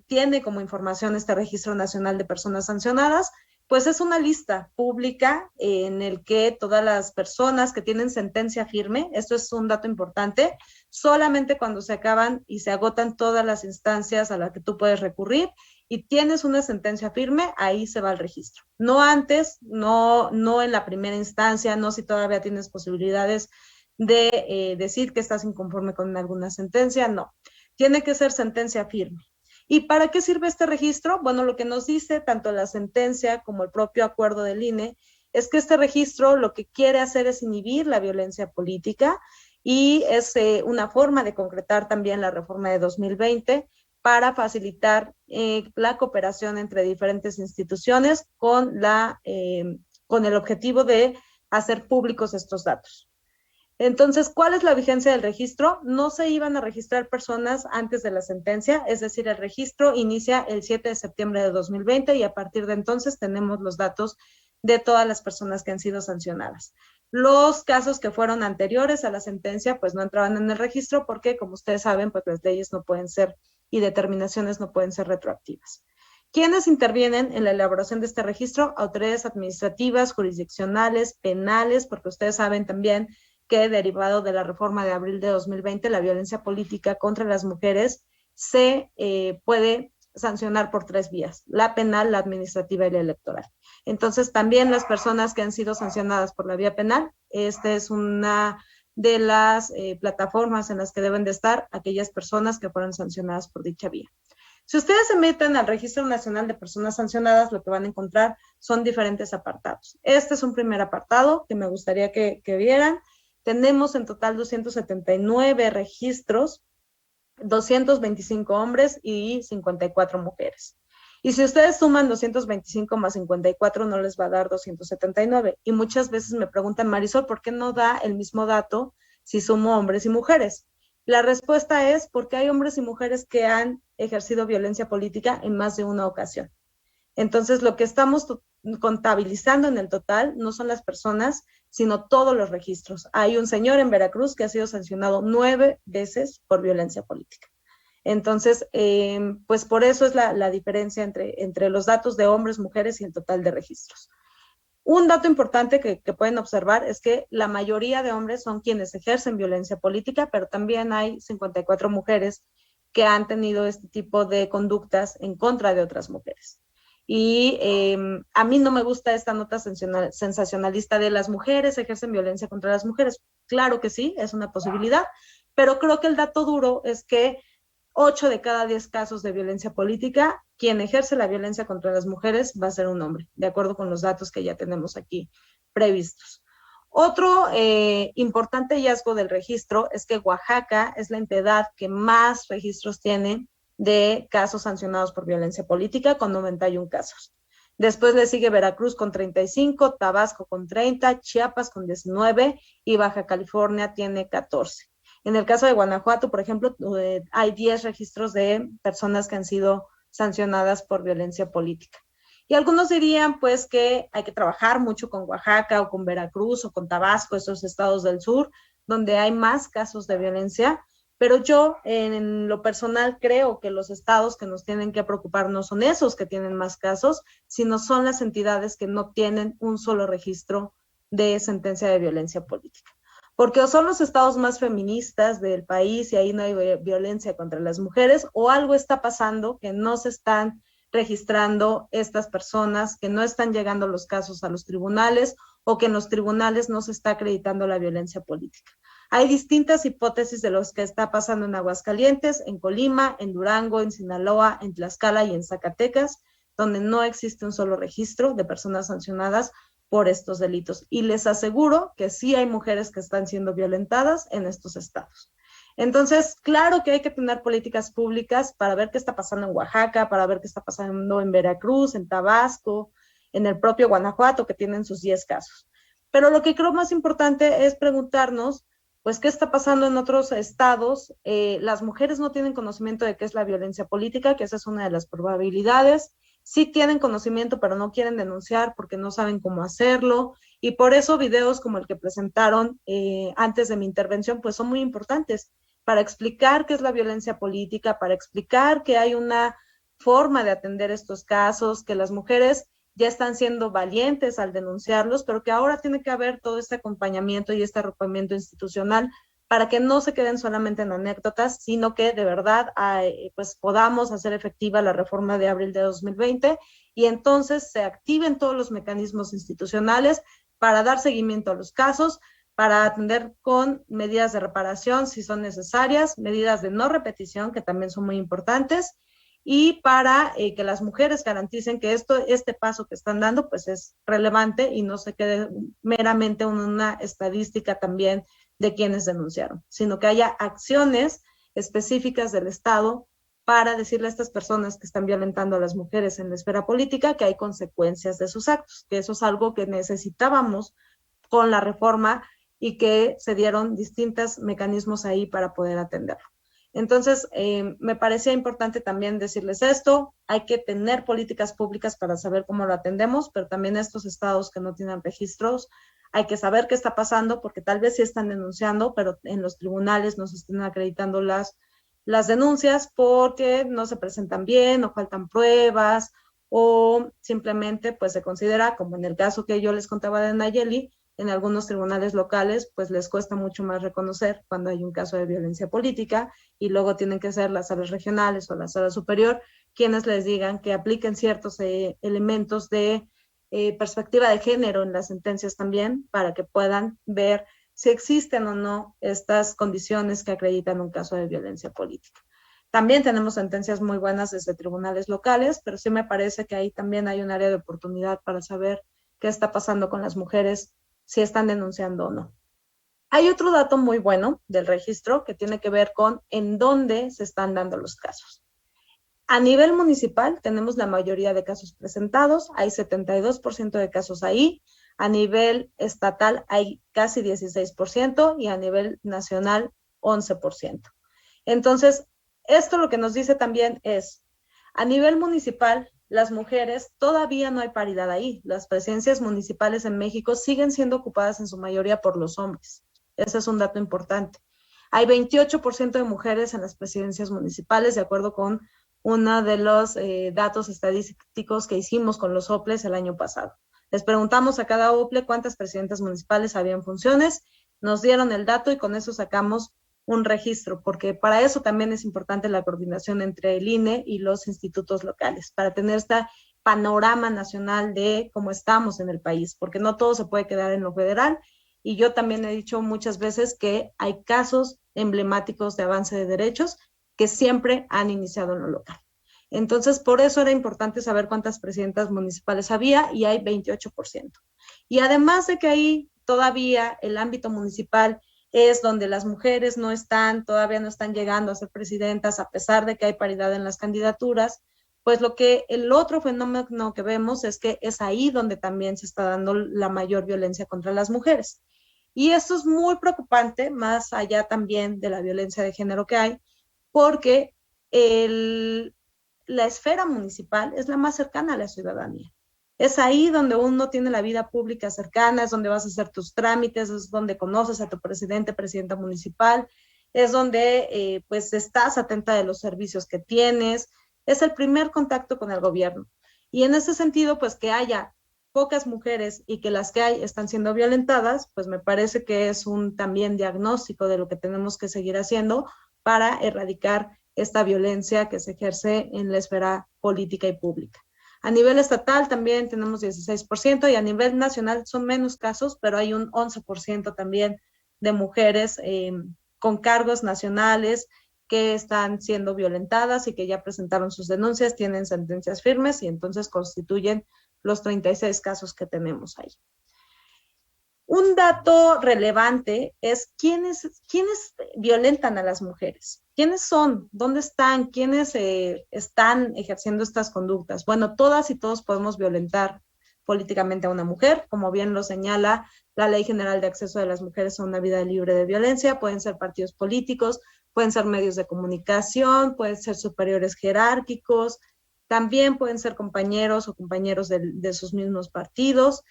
tiene como información este Registro Nacional de Personas Sancionadas? Pues es una lista pública en el que todas las personas que tienen sentencia firme, esto es un dato importante, solamente cuando se acaban y se agotan todas las instancias a las que tú puedes recurrir y tienes una sentencia firme, ahí se va al registro. No antes, no en la primera instancia, no si todavía tienes posibilidades de decir que estás inconforme con alguna sentencia, no. Tiene que ser sentencia firme. ¿Y para qué sirve este registro? Bueno, lo que nos dice tanto la sentencia como el propio acuerdo del INE es que este registro lo que quiere hacer es inhibir la violencia política y es una forma de concretar también la reforma de 2020 para facilitar la cooperación entre diferentes instituciones con el objetivo de hacer públicos estos datos. Entonces, ¿cuál es la vigencia del registro? No se iban a registrar personas antes de la sentencia, es decir, el registro inicia el 7 de septiembre de 2020 y a partir de entonces tenemos los datos de todas las personas que han sido sancionadas. Los casos que fueron anteriores a la sentencia, pues no entraban en el registro porque, como ustedes saben, pues las leyes no pueden ser y determinaciones no pueden ser retroactivas. ¿Quiénes intervienen en la elaboración de este registro? Autoridades administrativas, jurisdiccionales, penales, porque ustedes saben también que derivado de la reforma de abril de 2020, la violencia política contra las mujeres se puede sancionar por 3 vías, la penal, la administrativa y la electoral. Entonces, también las personas que han sido sancionadas por la vía penal, esta es una de las plataformas en las que deben de estar aquellas personas que fueron sancionadas por dicha vía. Si ustedes se meten al Registro Nacional de Personas Sancionadas, lo que van a encontrar son diferentes apartados. Este es un primer apartado que me gustaría que vieran. Tenemos en total 279 registros, 225 hombres y 54 mujeres. Y si ustedes suman 225 más 54, no les va a dar 279. Y muchas veces me preguntan, Marisol, ¿por qué no da el mismo dato si sumo hombres y mujeres? La respuesta es porque hay hombres y mujeres que han ejercido violencia política en más de una ocasión. Entonces, lo que estamos contabilizando en el total no son las personas, sino todos los registros. Hay un señor en Veracruz que ha sido sancionado 9 veces por violencia política. Entonces, pues por eso es la diferencia entre los datos de hombres, mujeres y el total de registros. Un dato importante que pueden observar es que la mayoría de hombres son quienes ejercen violencia política, pero también hay 54 mujeres que han tenido este tipo de conductas en contra de otras mujeres. Y a mí no me gusta esta nota sensacionalista de las mujeres ejercen violencia contra las mujeres. Claro que sí, es una posibilidad, pero creo que el dato duro es que 8 de cada 10 casos de violencia política, quien ejerce la violencia contra las mujeres va a ser un hombre, de acuerdo con los datos que ya tenemos aquí previstos. Otro importante hallazgo del registro es que Oaxaca es la entidad que más registros tiene de casos sancionados por violencia política, con 91 casos. Después le sigue Veracruz con 35, Tabasco con 30, Chiapas con 19 y Baja California tiene 14. En el caso de Guanajuato, por ejemplo, hay 10 registros de personas que han sido sancionadas por violencia política. Y algunos dirían, pues, que hay que trabajar mucho con Oaxaca o con Veracruz o con Tabasco, esos estados del sur, donde hay más casos de violencia. Pero yo, en lo personal, creo que los estados que nos tienen que preocupar no son esos que tienen más casos, sino son las entidades que no tienen un solo registro de sentencia de violencia política. Porque o son los estados más feministas del país y ahí no hay violencia contra las mujeres, o algo está pasando que no se están registrando estas personas, que no están llegando los casos a los tribunales, o que en los tribunales no se está acreditando la violencia política. Hay distintas hipótesis de lo que está pasando en Aguascalientes, en Colima, en Durango, en Sinaloa, en Tlaxcala y en Zacatecas, donde no existe un solo registro de personas sancionadas por estos delitos. Y les aseguro que sí hay mujeres que están siendo violentadas en estos estados. Entonces, claro que hay que tener políticas públicas para ver qué está pasando en Oaxaca, para ver qué está pasando en Veracruz, en Tabasco, en el propio Guanajuato, que tienen sus 10 casos. Pero lo que creo más importante es preguntarnos, pues, ¿qué está pasando en otros estados? Las mujeres no tienen conocimiento de qué es la violencia política, que esa es una de las probabilidades. sí tienen conocimiento, pero no quieren denunciar porque no saben cómo hacerlo. Y por eso videos como el que presentaron antes de mi intervención, pues son muy importantes para explicar qué es la violencia política, para explicar que hay una forma de atender estos casos, que las mujeres ya están siendo valientes al denunciarlos, pero que ahora tiene que haber todo este acompañamiento y este arropamiento institucional para que no se queden solamente en anécdotas, sino que de verdad pues podamos hacer efectiva la reforma de abril de 2020 y entonces se activen todos los mecanismos institucionales para dar seguimiento a los casos, para atender con medidas de reparación si son necesarias, medidas de no repetición que también son muy importantes, y para que las mujeres garanticen que este paso que están dando pues es relevante y no se quede meramente una estadística también de quienes denunciaron, sino que haya acciones específicas del Estado para decirle a estas personas que están violentando a las mujeres en la esfera política que hay consecuencias de sus actos, que eso es algo que necesitábamos con la reforma y que se dieron distintos mecanismos ahí para poder atenderlo. Entonces, me parecía importante también decirles esto, hay que tener políticas públicas para saber cómo lo atendemos, pero también estos estados que no tienen registros, hay que saber qué está pasando, porque tal vez sí están denunciando, pero en los tribunales no se están acreditando las denuncias porque no se presentan bien o faltan pruebas, o simplemente pues se considera, como en el caso que yo les contaba de Nayeli, en algunos tribunales locales, pues les cuesta mucho más reconocer cuando hay un caso de violencia política y luego tienen que ser las salas regionales o la sala superior quienes les digan que apliquen ciertos elementos de perspectiva de género en las sentencias también para que puedan ver si existen o no estas condiciones que acreditan un caso de violencia política. También tenemos sentencias muy buenas desde tribunales locales, pero sí me parece que ahí también hay un área de oportunidad para saber qué está pasando con las mujeres, si están denunciando o no. Hay otro dato muy bueno del registro que tiene que ver con en dónde se están dando los casos. A nivel municipal tenemos la mayoría de casos presentados, hay 72% de casos ahí, a nivel estatal hay casi 16% y a nivel nacional 11%. Entonces, esto lo que nos dice también es, a nivel municipal, las mujeres, todavía no hay paridad ahí. Las presidencias municipales en México siguen siendo ocupadas en su mayoría por los hombres. Ese es un dato importante. Hay 28% de mujeres en las presidencias municipales, de acuerdo con uno de los datos estadísticos que hicimos con los OPLES el año pasado. Les preguntamos a cada OPLE cuántas presidentas municipales había en funciones, nos dieron el dato y con eso sacamos un registro, porque para eso también es importante la coordinación entre el INE y los institutos locales, para tener este panorama nacional de cómo estamos en el país, porque no todo se puede quedar en lo federal, y yo también he dicho muchas veces que hay casos emblemáticos de avance de derechos que siempre han iniciado en lo local. Entonces, por eso era importante saber cuántas presidentas municipales había, y hay 28%. Y además de que ahí todavía el ámbito municipal es donde las mujeres todavía no están llegando a ser presidentas, a pesar de que hay paridad en las candidaturas, pues el otro fenómeno que vemos es que es ahí donde también se está dando la mayor violencia contra las mujeres. Y esto es muy preocupante, más allá también de la violencia de género que hay, porque la esfera municipal es la más cercana a la ciudadanía. Es ahí donde uno tiene la vida pública cercana, es donde vas a hacer tus trámites, es donde conoces a tu presidente, presidenta municipal, es donde pues estás atenta de los servicios que tienes, es el primer contacto con el gobierno. Y en ese sentido, pues que haya pocas mujeres y que las que hay están siendo violentadas, pues me parece que es un también diagnóstico de lo que tenemos que seguir haciendo para erradicar esta violencia que se ejerce en la esfera política y pública. A nivel estatal también tenemos 16% y a nivel nacional son menos casos, pero hay un 11% también de mujeres con cargos nacionales que están siendo violentadas y que ya presentaron sus denuncias, tienen sentencias firmes y entonces constituyen los 36 casos que tenemos ahí. Un dato relevante es quiénes violentan a las mujeres. ¿Quiénes son? ¿Dónde están? ¿Quiénes están ejerciendo estas conductas? Bueno, todas y todos podemos violentar políticamente a una mujer, como bien lo señala la Ley General de Acceso de las Mujeres a una Vida Libre de Violencia. Pueden ser partidos políticos, pueden ser medios de comunicación, pueden ser superiores jerárquicos, también pueden ser compañeros o compañeros de sus mismos partidos.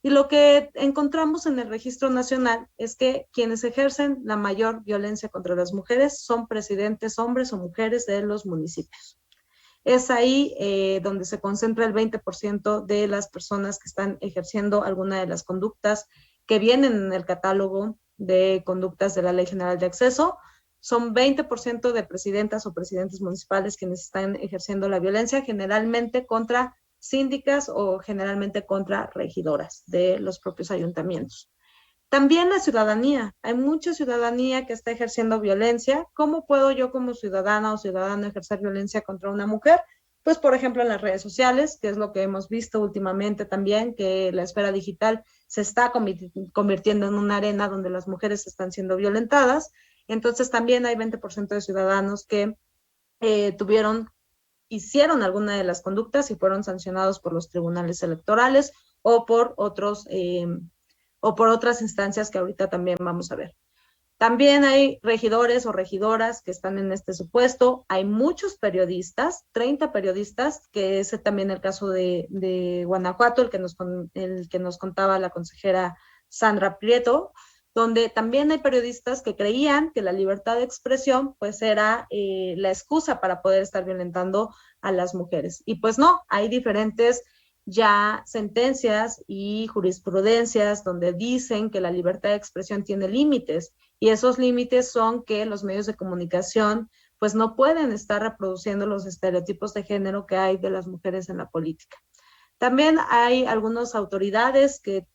Y lo que encontramos en el Registro Nacional es que quienes ejercen la mayor violencia contra las mujeres son presidentes, hombres o mujeres de los municipios. Es ahí donde se concentra el 20% de las personas que están ejerciendo alguna de las conductas que vienen en el catálogo de conductas de la Ley General de Acceso. Son 20% de presidentas o presidentes municipales quienes están ejerciendo la violencia, generalmente contra síndicas o generalmente contra regidoras de los propios ayuntamientos. También la ciudadanía. Hay mucha ciudadanía que está ejerciendo violencia. ¿Cómo puedo yo como ciudadana o ciudadano ejercer violencia contra una mujer? Pues, por ejemplo, en las redes sociales, que es lo que hemos visto últimamente también, que la esfera digital se está convirtiendo en una arena donde las mujeres están siendo violentadas. Entonces, también hay 20% de ciudadanos que hicieron alguna de las conductas y fueron sancionados por los tribunales electorales o por otras instancias que ahorita también vamos a ver. También hay regidores o regidoras que están en este supuesto. Hay muchos periodistas, 30 periodistas, que es también el caso de Guanajuato, el que nos contaba la consejera Sandra Prieto, donde también hay periodistas que creían que la libertad de expresión pues era la excusa para poder estar violentando a las mujeres. Y pues no, hay diferentes ya sentencias y jurisprudencias donde dicen que la libertad de expresión tiene límites, y esos límites son que los medios de comunicación pues no pueden estar reproduciendo los estereotipos de género que hay de las mujeres en la política. También hay algunas autoridades que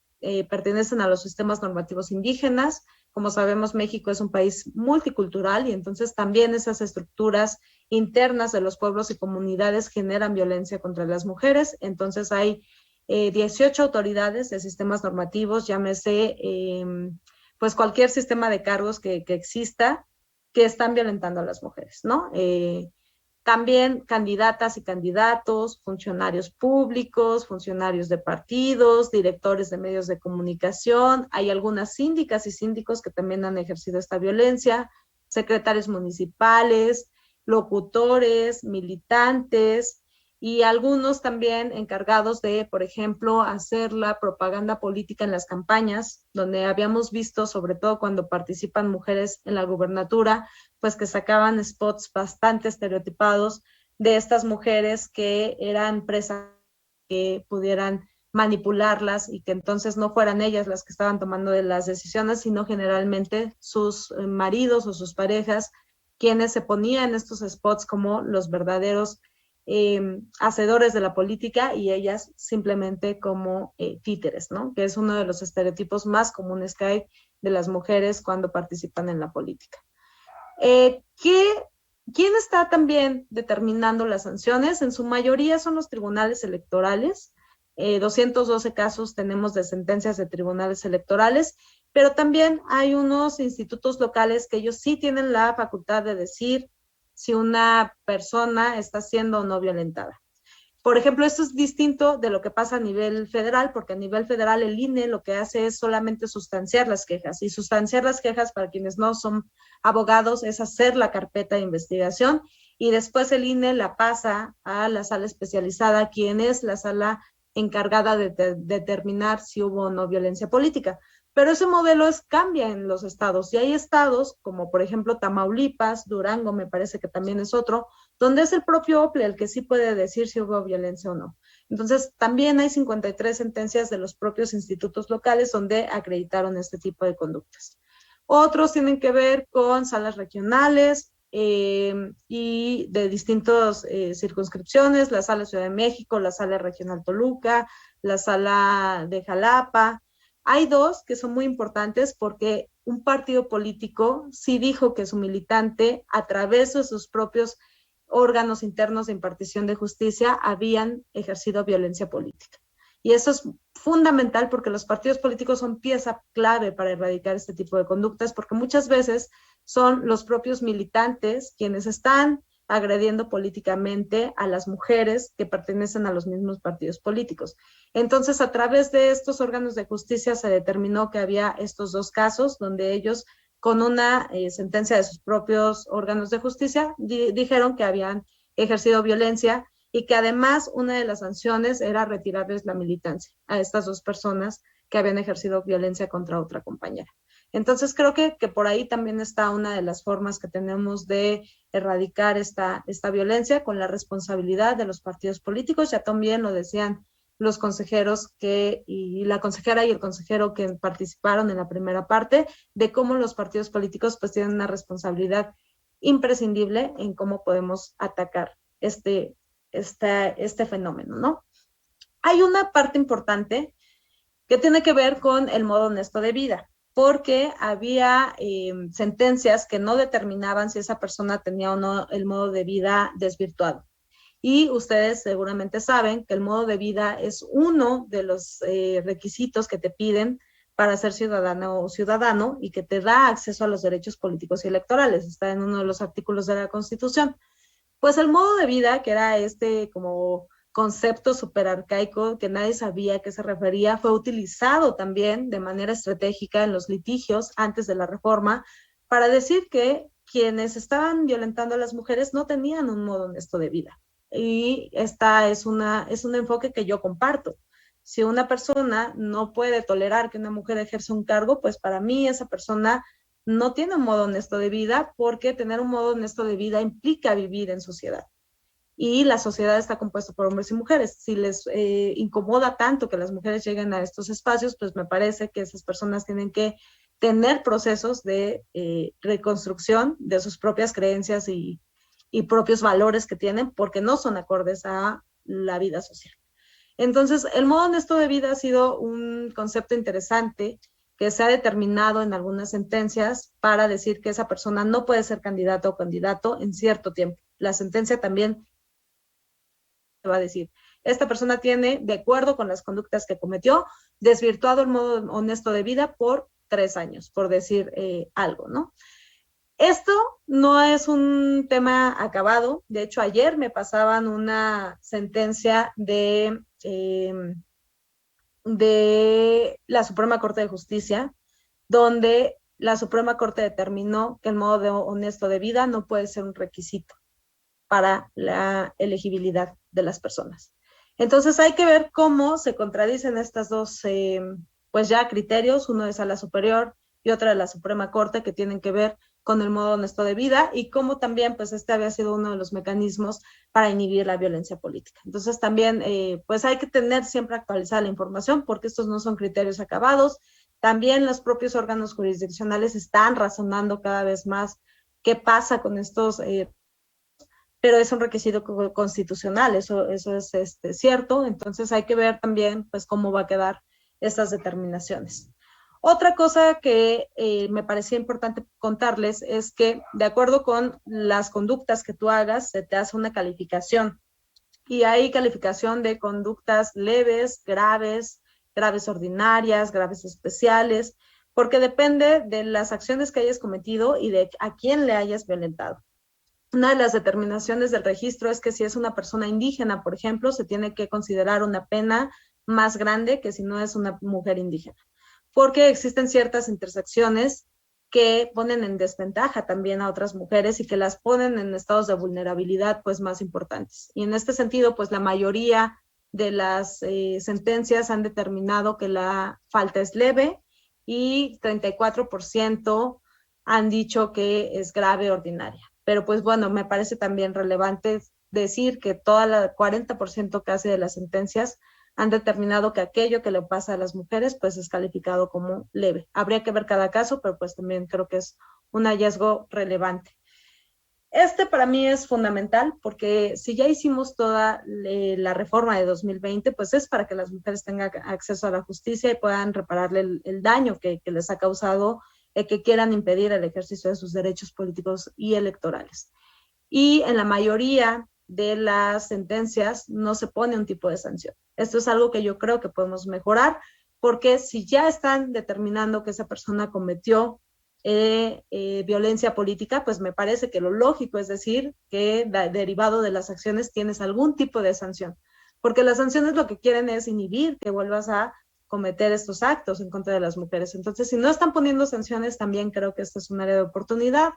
pertenecen a los sistemas normativos indígenas. Como sabemos, México es un país multicultural y entonces también esas estructuras internas de los pueblos y comunidades generan violencia contra las mujeres. Entonces hay 18 autoridades de sistemas normativos, llámese pues cualquier sistema de cargos que exista, que están violentando a las mujeres, ¿no? También candidatas y candidatos, funcionarios públicos, funcionarios de partidos, directores de medios de comunicación. Hay algunas síndicas y síndicos que también han ejercido esta violencia, secretarios municipales, locutores, militantes y algunos también encargados de, por ejemplo, hacer la propaganda política en las campañas, donde habíamos visto, sobre todo cuando participan mujeres en la gubernatura, pues que sacaban spots bastante estereotipados de estas mujeres que eran presas, que pudieran manipularlas y que entonces no fueran ellas las que estaban tomando las decisiones, sino generalmente sus maridos o sus parejas, quienes se ponían en estos spots como los verdaderos hacedores de la política y ellas simplemente como títeres, ¿no? Que es uno de los estereotipos más comunes que hay de las mujeres cuando participan en la política. ¿Quién está también determinando las sanciones? En su mayoría son los tribunales electorales. 212 casos tenemos de sentencias de tribunales electorales, pero también hay unos institutos locales que ellos sí tienen la facultad de decir si una persona está siendo o no violentada. Por ejemplo, esto es distinto de lo que pasa a nivel federal, porque a nivel federal el INE lo que hace es solamente sustanciar las quejas, y sustanciar las quejas, para quienes no son abogados, es hacer la carpeta de investigación, y después el INE la pasa a la sala especializada, quien es la sala encargada de determinar si hubo o no violencia política. Pero ese modelo cambia en los estados, y hay estados como por ejemplo Tamaulipas, Durango me parece que también es otro, donde es el propio OPLE el que sí puede decir si hubo violencia o no. Entonces también hay 53 sentencias de los propios institutos locales donde acreditaron este tipo de conductas. Otros tienen que ver con salas regionales y de distintas circunscripciones, la sala Ciudad de México, la sala regional Toluca, la sala de Jalapa. Hay dos que son muy importantes porque un partido político sí dijo que su militante, a través de sus propios órganos internos de impartición de justicia, habían ejercido violencia política. Y eso es fundamental porque los partidos políticos son pieza clave para erradicar este tipo de conductas, porque muchas veces son los propios militantes quienes están agrediendo políticamente a las mujeres que pertenecen a los mismos partidos políticos. Entonces, a través de estos órganos de justicia se determinó que había estos dos casos donde ellos, con una sentencia de sus propios órganos de justicia, dijeron que habían ejercido violencia y que además una de las sanciones era retirarles la militancia a estas dos personas que habían ejercido violencia contra otra compañera. Entonces creo que por ahí también está una de las formas que tenemos de erradicar esta violencia, con la responsabilidad de los partidos políticos. Ya también lo decían los consejeros y la consejera y el consejero que participaron en la primera parte, de cómo los partidos políticos pues tienen una responsabilidad imprescindible en cómo podemos atacar este fenómeno, ¿no? Hay una parte importante que tiene que ver con el modo honesto de vida, porque había sentencias que no determinaban si esa persona tenía o no el modo de vida desvirtuado. Y ustedes seguramente saben que el modo de vida es uno de los requisitos que te piden para ser ciudadano o ciudadano y que te da acceso a los derechos políticos y electorales. Está en uno de los artículos de la Constitución. Pues el modo de vida, que era como concepto súper arcaico que nadie sabía a qué se refería, fue utilizado también de manera estratégica en los litigios antes de la reforma para decir que quienes estaban violentando a las mujeres no tenían un modo honesto de vida. Y esta es un enfoque que yo comparto. Si una persona no puede tolerar que una mujer ejerza un cargo, pues para mí esa persona no tiene un modo honesto de vida, porque tener un modo honesto de vida implica vivir en sociedad. Y la sociedad está compuesta por hombres y mujeres. Si les incomoda tanto que las mujeres lleguen a estos espacios, pues me parece que esas personas tienen que tener procesos de reconstrucción de sus propias creencias y propios valores que tienen, porque no son acordes a la vida social. Entonces, el modo honesto de vida ha sido un concepto interesante que se ha determinado en algunas sentencias para decir que esa persona no puede ser candidato o candidato en cierto tiempo. La sentencia también va a decir, esta persona tiene, de acuerdo con las conductas que cometió, desvirtuado el modo honesto de vida por 3 años, por decir algo, ¿no? Esto no es un tema acabado. De hecho, ayer me pasaban una sentencia de la Suprema Corte de Justicia, donde la Suprema Corte determinó que el modo honesto de vida no puede ser un requisito para la elegibilidad de las personas. Entonces hay que ver cómo se contradicen estas dos pues ya criterios, uno de Sala Superior y otra de la Suprema Corte, que tienen que ver con el modo honesto de vida, y cómo también pues este había sido uno de los mecanismos para inhibir la violencia política. Entonces también pues hay que tener siempre actualizada la información, porque estos no son criterios acabados. También los propios órganos jurisdiccionales están razonando cada vez más qué pasa con estos, pero es un requisito constitucional, eso es cierto. Entonces hay que ver también pues cómo va a quedar estas determinaciones. Otra cosa que me parecía importante contarles es que, de acuerdo con las conductas que tú hagas, se te hace una calificación. Y hay calificación de conductas leves, graves ordinarias, graves especiales, porque depende de las acciones que hayas cometido y de a quién le hayas violentado. Una de las determinaciones del registro es que si es una persona indígena, por ejemplo, se tiene que considerar una pena más grande que si no es una mujer indígena, porque existen ciertas intersecciones que ponen en desventaja también a otras mujeres y que las ponen en estados de vulnerabilidad pues más importantes. Y en este sentido, pues la mayoría de las sentencias han determinado que la falta es leve y 34% han dicho que es grave ordinaria. Pero pues bueno, me parece también relevante decir que toda la 40% casi de las sentencias han determinado que aquello que le pasa a las mujeres pues es calificado como leve. Habría que ver cada caso, pero pues también creo que es un hallazgo relevante. Para mí es fundamental, porque si ya hicimos toda la reforma de 2020, pues es para que las mujeres tengan acceso a la justicia y puedan repararle el daño que les ha causado, que quieran impedir el ejercicio de sus derechos políticos y electorales. Y en la mayoría de las sentencias no se pone un tipo de sanción. Esto es algo que yo creo que podemos mejorar, porque si ya están determinando que esa persona cometió violencia política, pues me parece que lo lógico es decir que derivado de las acciones tienes algún tipo de sanción, porque las sanciones lo que quieren es inhibir que vuelvas a cometer estos actos en contra de las mujeres. Entonces, si no están poniendo sanciones, también creo que esta es un área de oportunidad.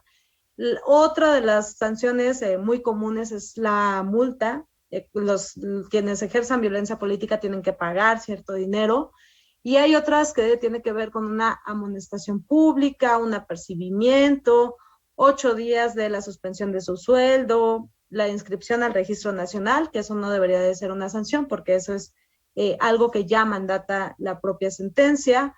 Otra de las sanciones muy comunes es la multa quienes ejerzan violencia política tienen que pagar cierto dinero, y hay otras que tienen que ver con una amonestación pública, un apercibimiento, 8 días de la suspensión de su sueldo, la inscripción al registro nacional, que eso no debería de ser una sanción porque eso es algo que ya mandata la propia sentencia,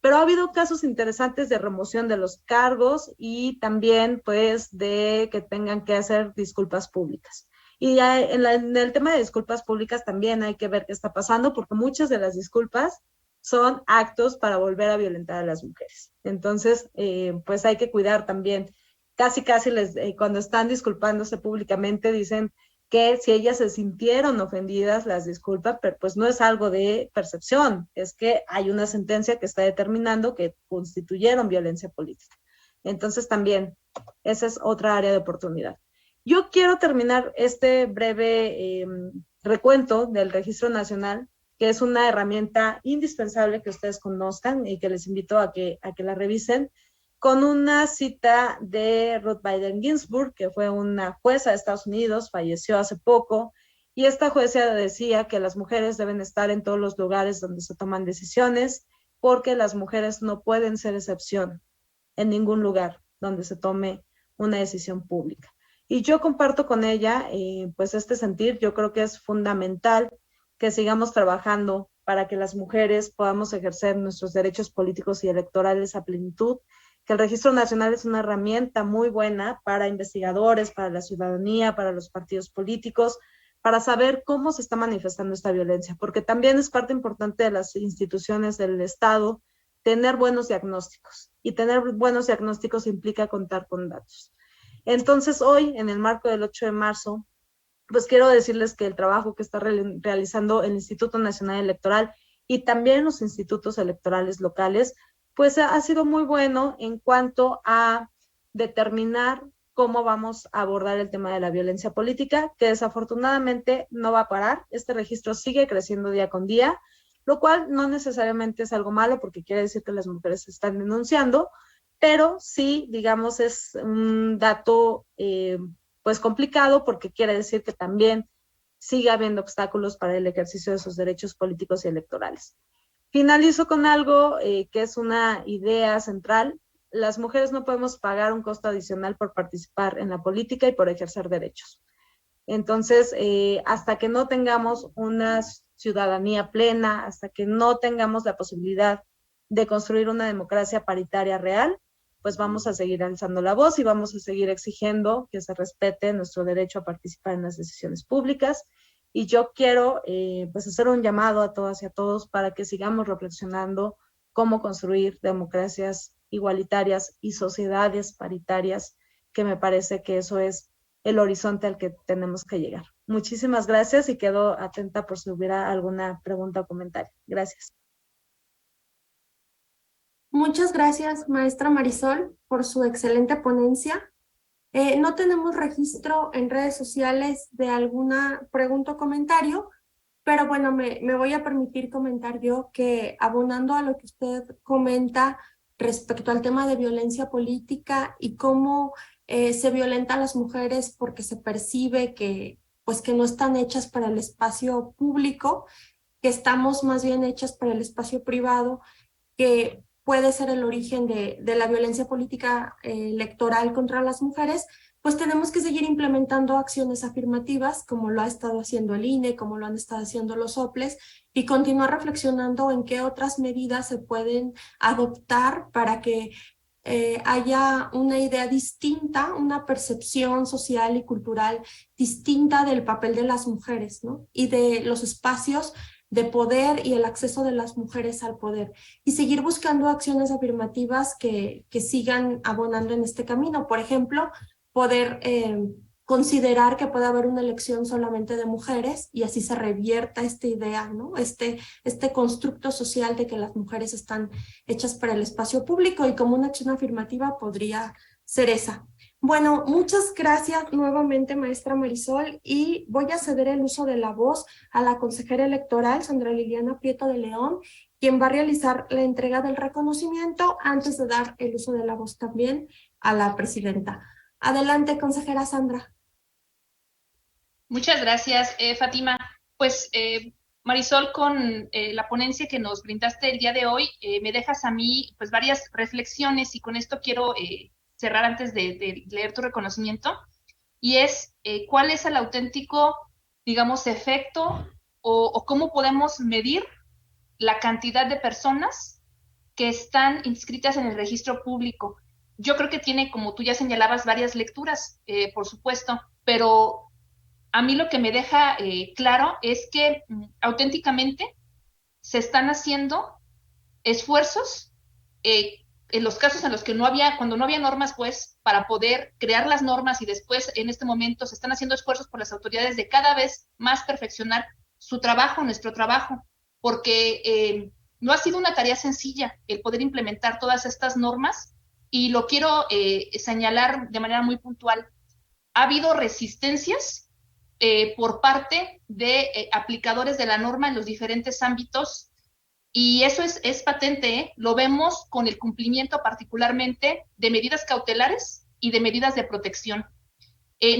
pero ha habido casos interesantes de remoción de los cargos y también pues de que tengan que hacer disculpas públicas. Y ya en el tema de disculpas públicas también hay que ver qué está pasando, porque muchas de las disculpas son actos para volver a violentar a las mujeres. Entonces, pues hay que cuidar también. Casi cuando están disculpándose públicamente dicen que si ellas se sintieron ofendidas, las disculpan, pero pues no es algo de percepción, es que hay una sentencia que está determinando que constituyeron violencia política. Entonces también, esa es otra área de oportunidad. Yo quiero terminar este breve recuento del Registro Nacional, que es una herramienta indispensable que ustedes conozcan y que les invito a que la revisen, con una cita de Ruth Bader Ginsburg, que fue una jueza de Estados Unidos, falleció hace poco, y esta jueza decía que las mujeres deben estar en todos los lugares donde se toman decisiones, porque las mujeres no pueden ser excepción en ningún lugar donde se tome una decisión pública. Y yo comparto con ella pues este sentir. Yo creo que es fundamental que sigamos trabajando para que las mujeres podamos ejercer nuestros derechos políticos y electorales a plenitud, que el Registro Nacional es una herramienta muy buena para investigadores, para la ciudadanía, para los partidos políticos, para saber cómo se está manifestando esta violencia, porque también es parte importante de las instituciones del Estado tener buenos diagnósticos, y tener buenos diagnósticos implica contar con datos. Entonces hoy, en el marco del 8 de marzo, pues quiero decirles que el trabajo que está realizando el Instituto Nacional Electoral y también los institutos electorales locales, pues ha sido muy bueno en cuanto a determinar cómo vamos a abordar el tema de la violencia política, que desafortunadamente no va a parar. Este registro sigue creciendo día con día, lo cual no necesariamente es algo malo, porque quiere decir que las mujeres se están denunciando, pero sí, digamos, es un dato pues complicado, porque quiere decir que también sigue habiendo obstáculos para el ejercicio de sus derechos políticos y electorales. Finalizo con algo que es una idea central. Las mujeres no podemos pagar un costo adicional por participar en la política y por ejercer derechos. Entonces, hasta que no tengamos una ciudadanía plena, hasta que no tengamos la posibilidad de construir una democracia paritaria real, pues vamos a seguir alzando la voz y vamos a seguir exigiendo que se respete nuestro derecho a participar en las decisiones públicas. Y yo quiero pues hacer un llamado a todas y a todos para que sigamos reflexionando cómo construir democracias igualitarias y sociedades paritarias, que me parece que eso es el horizonte al que tenemos que llegar. Muchísimas gracias y quedo atenta por si hubiera alguna pregunta o comentario. Gracias. Muchas gracias, maestra Marisol, por su excelente ponencia. No tenemos registro en redes sociales de alguna pregunta o comentario, pero bueno, me voy a permitir comentar yo que, abonando a lo que usted comenta respecto al tema de violencia política y cómo se violenta a las mujeres porque se percibe que no están hechas para el espacio público, que estamos más bien hechas para el espacio privado, que puede ser el origen de la violencia política electoral contra las mujeres, pues tenemos que seguir implementando acciones afirmativas, como lo ha estado haciendo el INE, como lo han estado haciendo los OPLES, y continuar reflexionando en qué otras medidas se pueden adoptar para que haya una idea distinta, una percepción social y cultural distinta del papel de las mujeres, ¿no? Y de los espacios de poder y el acceso de las mujeres al poder, y seguir buscando acciones afirmativas que sigan abonando en este camino. Por ejemplo, poder considerar que puede haber una elección solamente de mujeres y así se revierta esta idea, ¿no? Este constructo social de que las mujeres están hechas para el espacio público, y como una acción afirmativa podría ser esa. Bueno, muchas gracias nuevamente, maestra Marisol, y voy a ceder el uso de la voz a la consejera electoral, Sandra Liliana Prieto de León, quien va a realizar la entrega del reconocimiento antes de dar el uso de la voz también a la presidenta. Adelante, consejera Sandra. Muchas gracias, Fátima. Pues Marisol, con la ponencia que nos brindaste el día de hoy, me dejas a mí pues varias reflexiones y con esto quiero cerrar antes de leer tu reconocimiento, y es cuál es el auténtico, digamos, efecto o cómo podemos medir la cantidad de personas que están inscritas en el registro público. Yo creo que tiene, como tú ya señalabas, varias lecturas, por supuesto, pero a mí lo que me deja claro es que auténticamente se están haciendo esfuerzos en los casos en los que cuando no había normas, pues, para poder crear las normas, y después en este momento se están haciendo esfuerzos por las autoridades de cada vez más perfeccionar su trabajo, nuestro trabajo, porque no ha sido una tarea sencilla el poder implementar todas estas normas, y lo quiero señalar de manera muy puntual. Ha habido resistencias por parte de aplicadores de la norma en los diferentes ámbitos, y eso es patente, ¿eh? Lo vemos con el cumplimiento particularmente de medidas cautelares y de medidas de protección.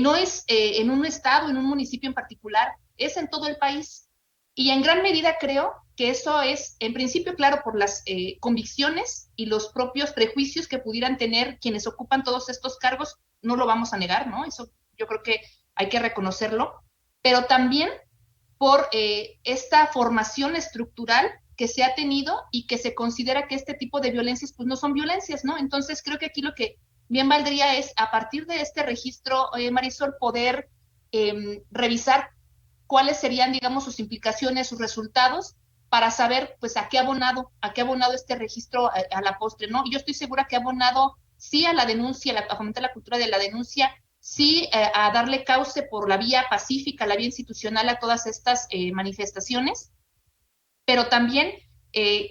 No es en un estado, en un municipio en particular, es en todo el país, y en gran medida creo que eso es, en principio, claro, por las convicciones y los propios prejuicios que pudieran tener quienes ocupan todos estos cargos, no lo vamos a negar, ¿no? Eso yo creo que hay que reconocerlo, pero también por esta formación estructural que se ha tenido y que se considera que este tipo de violencias pues no son violencias, ¿no? Entonces creo que aquí lo que bien valdría es, a partir de este registro, Marisol, poder revisar cuáles serían, digamos, sus implicaciones, sus resultados, para saber pues a qué ha abonado este registro a la postre, ¿no? Y yo estoy segura que ha abonado sí a la denuncia, a fomentar la cultura de la denuncia, sí a darle cauce por la vía pacífica, la vía institucional a todas estas manifestaciones, pero también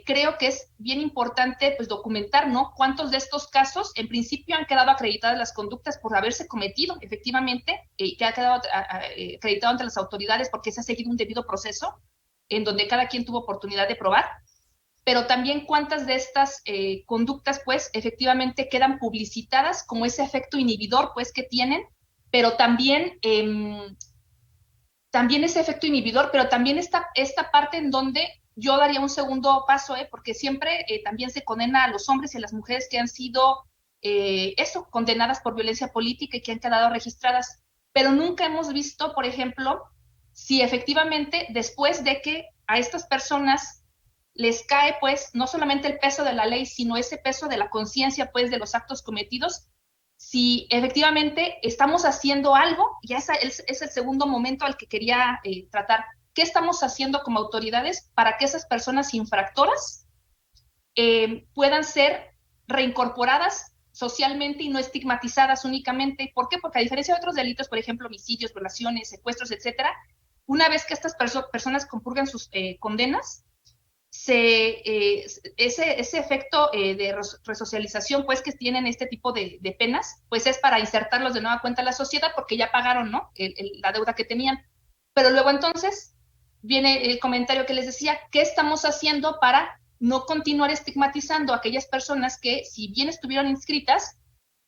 creo que es bien importante pues documentar, ¿no? Cuántos de estos casos en principio han quedado acreditadas las conductas por haberse cometido efectivamente, que ha quedado acreditado ante las autoridades porque se ha seguido un debido proceso en donde cada quien tuvo oportunidad de probar, pero también cuántas de estas conductas pues efectivamente quedan publicitadas como ese efecto inhibidor pues que tienen, pero también ese efecto inhibidor, pero también esta parte en donde yo daría un segundo paso, porque siempre también se condena a los hombres y a las mujeres que han sido condenadas por violencia política y que han quedado registradas, pero nunca hemos visto, por ejemplo, si efectivamente después de que a estas personas les cae pues no solamente el peso de la ley, sino ese peso de la conciencia pues de los actos cometidos, si efectivamente estamos haciendo algo, ya es el segundo momento al que quería tratar. ¿Qué estamos haciendo como autoridades para que esas personas infractoras puedan ser reincorporadas socialmente y no estigmatizadas únicamente? ¿Por qué? Porque a diferencia de otros delitos, por ejemplo, homicidios, violaciones, secuestros, etcétera, una vez que estas personas compurgan sus condenas, ese efecto de resocialización pues que tienen este tipo de penas, pues es para insertarlos de nueva cuenta a la sociedad porque ya pagaron, ¿no? La deuda que tenían. Pero luego entonces viene el comentario que les decía, ¿qué estamos haciendo para no continuar estigmatizando a aquellas personas que, si bien estuvieron inscritas,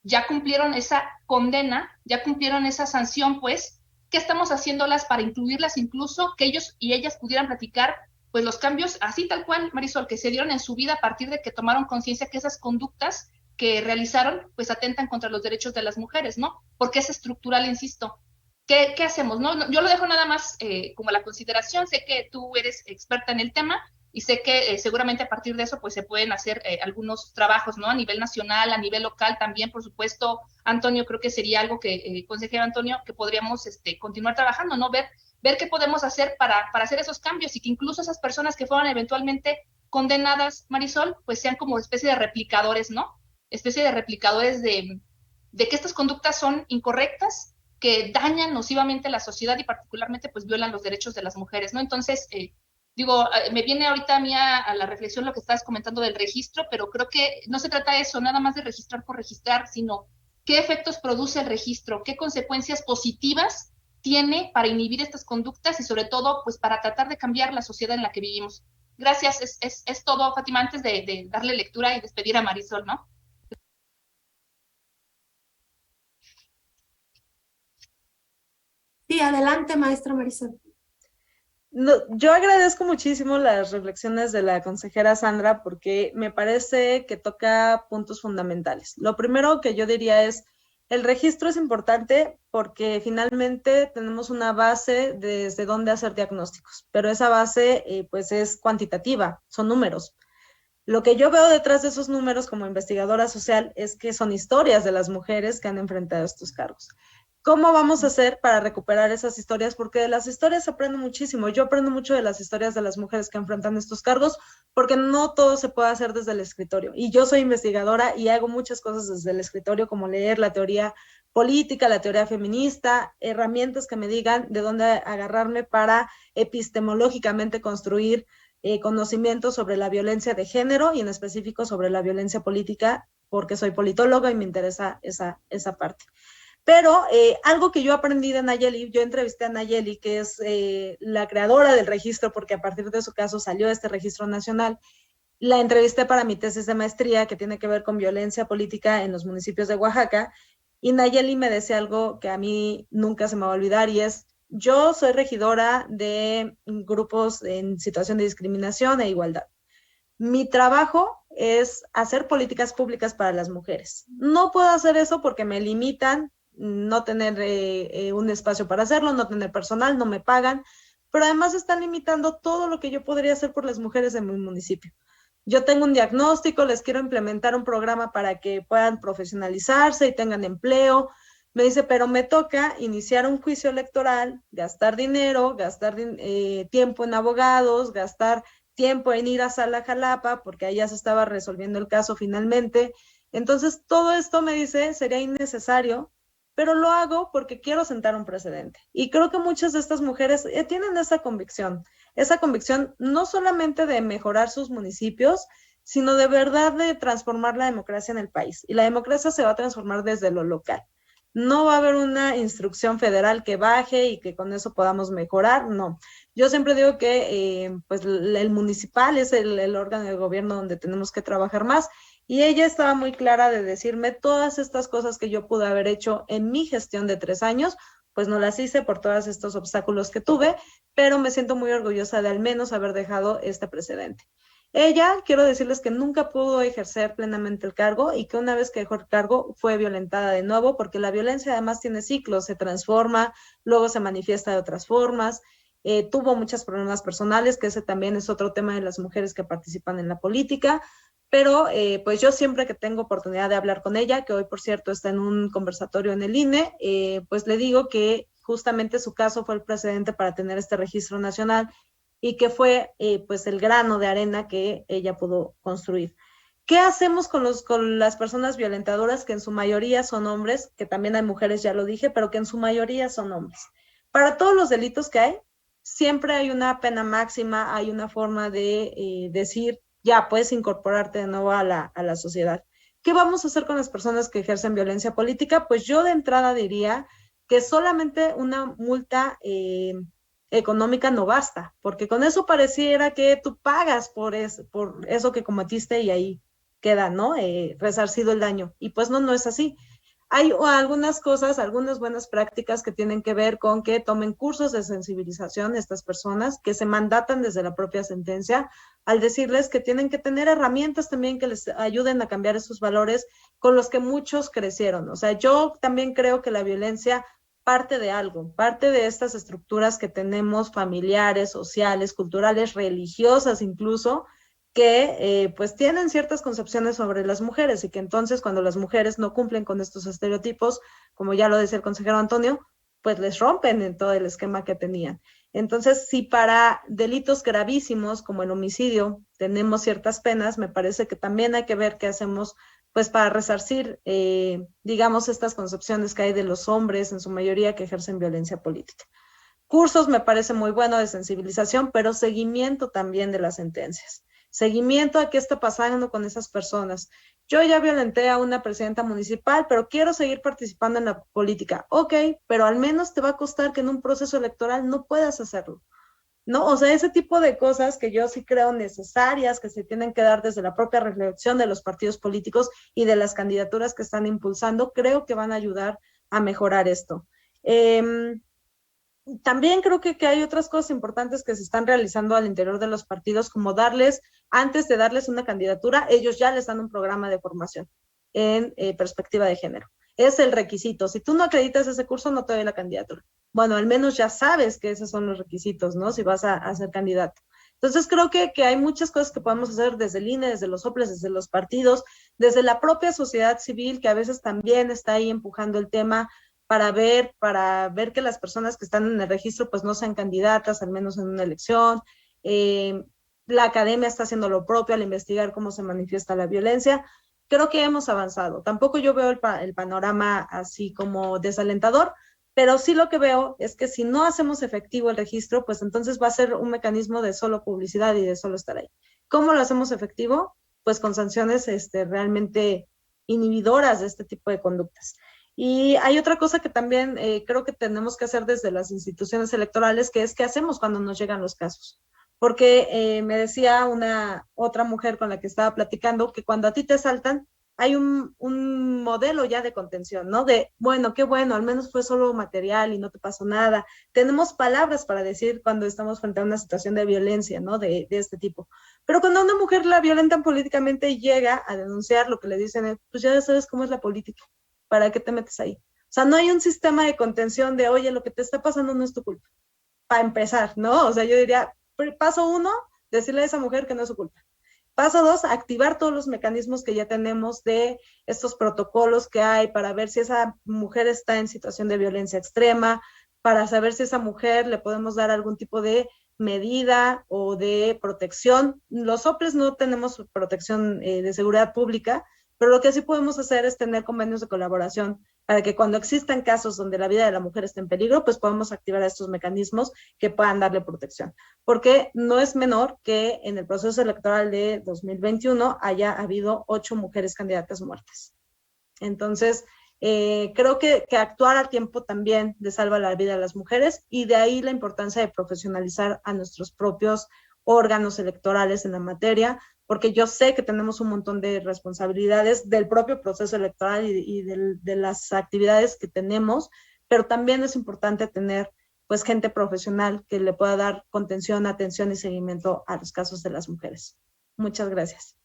ya cumplieron esa condena, ya cumplieron esa sanción, pues, ¿qué estamos haciéndolas para incluirlas incluso que ellos y ellas pudieran platicar pues los cambios así tal cual, Marisol, que se dieron en su vida a partir de que tomaron conciencia que esas conductas que realizaron pues atentan contra los derechos de las mujeres, ¿no? Porque es estructural, insisto. ¿Qué hacemos? ¿No? Yo lo dejo nada más como la consideración. Sé que tú eres experta en el tema y sé que seguramente a partir de eso pues se pueden hacer algunos trabajos, ¿no? A nivel nacional, a nivel local también, por supuesto. Antonio, creo que sería algo que, consejero Antonio, que podríamos continuar trabajando, ¿no? Ver qué podemos hacer para hacer esos cambios y que incluso esas personas que fueron eventualmente condenadas, Marisol, pues sean como especie de replicadores, ¿no? Especie de replicadores de que estas conductas son incorrectas, que dañan nocivamente a la sociedad y particularmente pues violan los derechos de las mujeres, ¿no? Entonces, me viene ahorita a mí a la reflexión lo que estabas comentando del registro, pero creo que no se trata de eso, nada más de registrar por registrar, sino qué efectos produce el registro, qué consecuencias positivas tiene para inhibir estas conductas y sobre todo pues para tratar de cambiar la sociedad en la que vivimos. Gracias, es todo, Fátima, antes de darle lectura y despedir a Marisol, ¿no? Sí, adelante, maestra Marisol. No, yo agradezco muchísimo las reflexiones de la consejera Sandra porque me parece que toca puntos fundamentales. Lo primero que yo diría es, el registro es importante porque finalmente tenemos una base desde donde hacer diagnósticos, pero esa base pues es cuantitativa, son números. Lo que yo veo detrás de esos números como investigadora social es que son historias de las mujeres que han enfrentado estos cargos. ¿Cómo vamos a hacer para recuperar esas historias? Porque de las historias se aprende muchísimo. Yo aprendo mucho de las historias de las mujeres que enfrentan estos cargos, porque no todo se puede hacer desde el escritorio. Y yo soy investigadora y hago muchas cosas desde el escritorio, como leer la teoría política, la teoría feminista, herramientas que me digan de dónde agarrarme para epistemológicamente construir conocimientos sobre la violencia de género y en específico sobre la violencia política, porque soy politóloga y me interesa esa parte. Pero algo que yo aprendí de Nayeli, yo entrevisté a Nayeli, que es la creadora del registro, porque a partir de su caso salió este registro nacional. La entrevisté para mi tesis de maestría, que tiene que ver con violencia política en los municipios de Oaxaca, y Nayeli me decía algo que a mí nunca se me va a olvidar, y es, yo soy regidora de grupos en situación de discriminación e igualdad. Mi trabajo es hacer políticas públicas para las mujeres. No puedo hacer eso porque me limitan, no tener un espacio para hacerlo, no tener personal, no me pagan, pero además están limitando todo lo que yo podría hacer por las mujeres en mi municipio. Yo tengo un diagnóstico, les quiero implementar un programa para que puedan profesionalizarse y tengan empleo. Me dice, pero me toca iniciar un juicio electoral, gastar dinero, gastar tiempo en abogados, gastar tiempo en ir a Sala Jalapa, porque allá se estaba resolviendo el caso finalmente. Entonces, todo esto me dice, sería innecesario, pero lo hago porque quiero sentar un precedente. Y creo que muchas de estas mujeres tienen esa convicción no solamente de mejorar sus municipios, sino de verdad de transformar la democracia en el país. Y la democracia se va a transformar desde lo local. No va a haber una instrucción federal que baje y que con eso podamos mejorar, no. Yo siempre digo que pues el municipal es el órgano de gobierno donde tenemos que trabajar más, y ella estaba muy clara de decirme todas estas cosas que yo pude haber hecho en mi gestión de 3 años, pues no las hice por todos estos obstáculos que tuve, pero me siento muy orgullosa de al menos haber dejado este precedente. Ella, quiero decirles que nunca pudo ejercer plenamente el cargo y que una vez que dejó el cargo fue violentada de nuevo, porque la violencia además tiene ciclos, se transforma, luego se manifiesta de otras formas, tuvo muchos problemas personales, que ese también es otro tema de las mujeres que participan en la política, pero pues yo siempre que tengo oportunidad de hablar con ella, que hoy por cierto está en un conversatorio en el INE, pues le digo que justamente su caso fue el precedente para tener este registro nacional y que fue pues el grano de arena que ella pudo construir. ¿Qué hacemos con las personas violentadoras, que en su mayoría son hombres, que también hay mujeres, ya lo dije, pero que en su mayoría son hombres? Para todos los delitos que hay, siempre hay una pena máxima, hay una forma de decir, ya puedes incorporarte de nuevo a la sociedad. ¿Qué vamos a hacer con las personas que ejercen violencia política? Pues yo de entrada diría que solamente una multa económica no basta, porque con eso pareciera que tú pagas por eso que cometiste y ahí queda, ¿no? Resarcido el daño. Y pues no es así. Hay algunas cosas, algunas buenas prácticas que tienen que ver con que tomen cursos de sensibilización estas personas, que se mandatan desde la propia sentencia, al decirles que tienen que tener herramientas también que les ayuden a cambiar esos valores con los que muchos crecieron. O sea, yo también creo que la violencia parte de algo, parte de estas estructuras que tenemos familiares, sociales, culturales, religiosas incluso, que pues tienen ciertas concepciones sobre las mujeres y que entonces cuando las mujeres no cumplen con estos estereotipos, como ya lo decía el consejero Antonio, pues les rompen en todo el esquema que tenían. Entonces, si para delitos gravísimos como el homicidio tenemos ciertas penas, me parece que también hay que ver qué hacemos pues para resarcir, digamos, estas concepciones que hay de los hombres, en su mayoría, que ejercen violencia política. Cursos me parece muy bueno de sensibilización, pero seguimiento también de las sentencias. Seguimiento a qué está pasando con esas personas. Yo ya violenté a una presidenta municipal, pero quiero seguir participando en la política. Ok, pero al menos te va a costar que en un proceso electoral no puedas hacerlo, ¿no? O sea, ese tipo de cosas que yo sí creo necesarias, que se tienen que dar desde la propia reflexión de los partidos políticos y de las candidaturas que están impulsando, creo que van a ayudar a mejorar esto. también creo que hay otras cosas importantes que se están realizando al interior de los partidos, como antes de darles una candidatura, ellos ya les dan un programa de formación en perspectiva de género. Es el requisito. Si tú no acreditas ese curso, no te doy la candidatura. Bueno, al menos ya sabes que esos son los requisitos, ¿no? Si vas a ser candidato. Entonces creo que hay muchas cosas que podemos hacer desde el INE, desde los soples, desde los partidos, desde la propia sociedad civil, que a veces también está ahí empujando el tema para ver que las personas que están en el registro pues no sean candidatas, al menos en una elección. La academia está haciendo lo propio al investigar cómo se manifiesta la violencia. Creo que hemos avanzado. Tampoco yo veo el panorama así como desalentador, pero sí lo que veo es que si no hacemos efectivo el registro, pues entonces va a ser un mecanismo de solo publicidad y de solo estar ahí. ¿Cómo lo hacemos efectivo? Pues con sanciones realmente inhibidoras de este tipo de conductas. Y hay otra cosa que también creo que tenemos que hacer desde las instituciones electorales, que es qué hacemos cuando nos llegan los casos. Porque me decía otra mujer con la que estaba platicando que cuando a ti te asaltan, hay un modelo ya de contención, ¿no? De, bueno, qué bueno, al menos fue solo material y no te pasó nada. Tenemos palabras para decir cuando estamos frente a una situación de violencia, ¿no? De este tipo. Pero cuando a una mujer la violentan políticamente y llega a denunciar, lo que le dicen es, pues ya sabes cómo es la política, ¿para qué te metes ahí? O sea, no hay un sistema de contención de, oye, lo que te está pasando no es tu culpa. Para empezar, ¿no? O sea, yo diría, paso 1, decirle a esa mujer que no es su culpa. Paso 2, activar todos los mecanismos que ya tenemos de estos protocolos que hay para ver si esa mujer está en situación de violencia extrema, para saber si a esa mujer le podemos dar algún tipo de medida o de protección. Los soples no tenemos protección de seguridad pública, pero lo que sí podemos hacer es tener convenios de colaboración para que cuando existan casos donde la vida de la mujer esté en peligro, pues podamos activar estos mecanismos que puedan darle protección. Porque no es menor que en el proceso electoral de 2021 haya habido 8 mujeres candidatas muertas. Entonces, creo que actuar a tiempo también de salva la vida de las mujeres, y de ahí la importancia de profesionalizar a nuestros propios órganos electorales en la materia, porque yo sé que tenemos un montón de responsabilidades del propio proceso electoral y de las actividades que tenemos, pero también es importante tener pues gente profesional que le pueda dar contención, atención y seguimiento a los casos de las mujeres. Muchas gracias.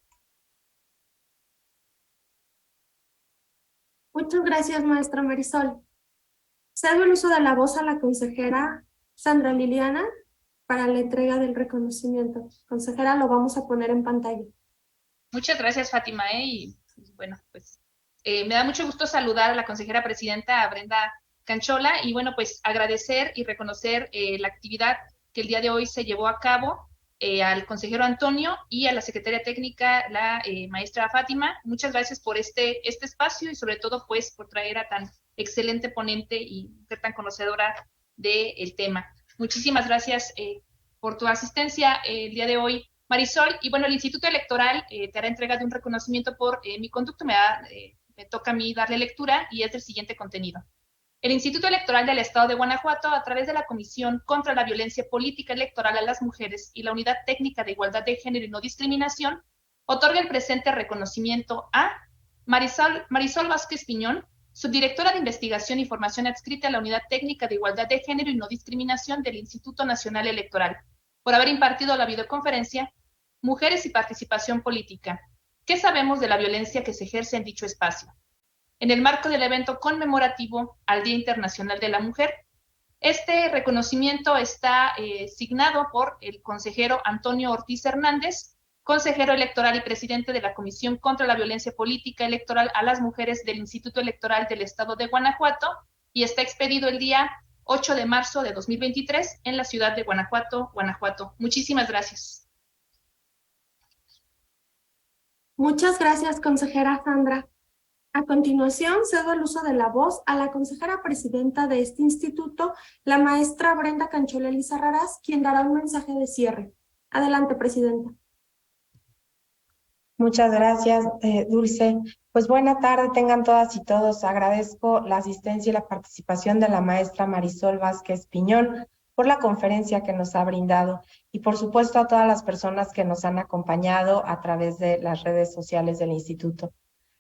Muchas gracias, maestra Marisol. Cedo el uso de la voz a la consejera Sandra Liliana para la entrega del reconocimiento. Consejera, lo vamos a poner en pantalla. Muchas gracias, Fátima. Y bueno, pues me da mucho gusto saludar a la consejera presidenta, a Brenda Canchola, y bueno, pues agradecer y reconocer la actividad que el día de hoy se llevó a cabo, al consejero Antonio y a la secretaria técnica, la maestra Fátima. Muchas gracias por este espacio y sobre todo pues por traer a tan excelente ponente y ser tan conocedora del tema. Muchísimas gracias por tu asistencia el día de hoy, Marisol. Y bueno, el Instituto Electoral te hará entrega de un reconocimiento por mi conducto. Me toca a mí darle lectura y es del siguiente contenido. El Instituto Electoral del Estado de Guanajuato, a través de la Comisión contra la Violencia Política Electoral a las Mujeres y la Unidad Técnica de Igualdad de Género y No Discriminación, otorga el presente reconocimiento a Marisol Vázquez Piñón, subdirectora de Investigación y Formación adscrita a la Unidad Técnica de Igualdad de Género y No Discriminación del Instituto Nacional Electoral, por haber impartido la videoconferencia Mujeres y Participación Política. ¿Qué sabemos de la violencia que se ejerce en dicho espacio?, en el marco del evento conmemorativo al Día Internacional de la Mujer. Este reconocimiento está signado por el consejero Antonio Ortiz Hernández, consejero electoral y presidente de la Comisión contra la Violencia Política Electoral a las Mujeres del Instituto Electoral del Estado de Guanajuato, y está expedido el día 8 de marzo de 2023 en la ciudad de Guanajuato, Guanajuato. Muchísimas gracias. Muchas gracias, consejera Sandra. A continuación, cedo el uso de la voz a la consejera presidenta de este instituto, la maestra Brenda Canchola Lizarraraz, quien dará un mensaje de cierre. Adelante, presidenta. Muchas gracias, Dulce. Pues buena tarde tengan todas y todos. Agradezco la asistencia y la participación de la maestra Marisol Vázquez Piñón por la conferencia que nos ha brindado, y por supuesto a todas las personas que nos han acompañado a través de las redes sociales del instituto.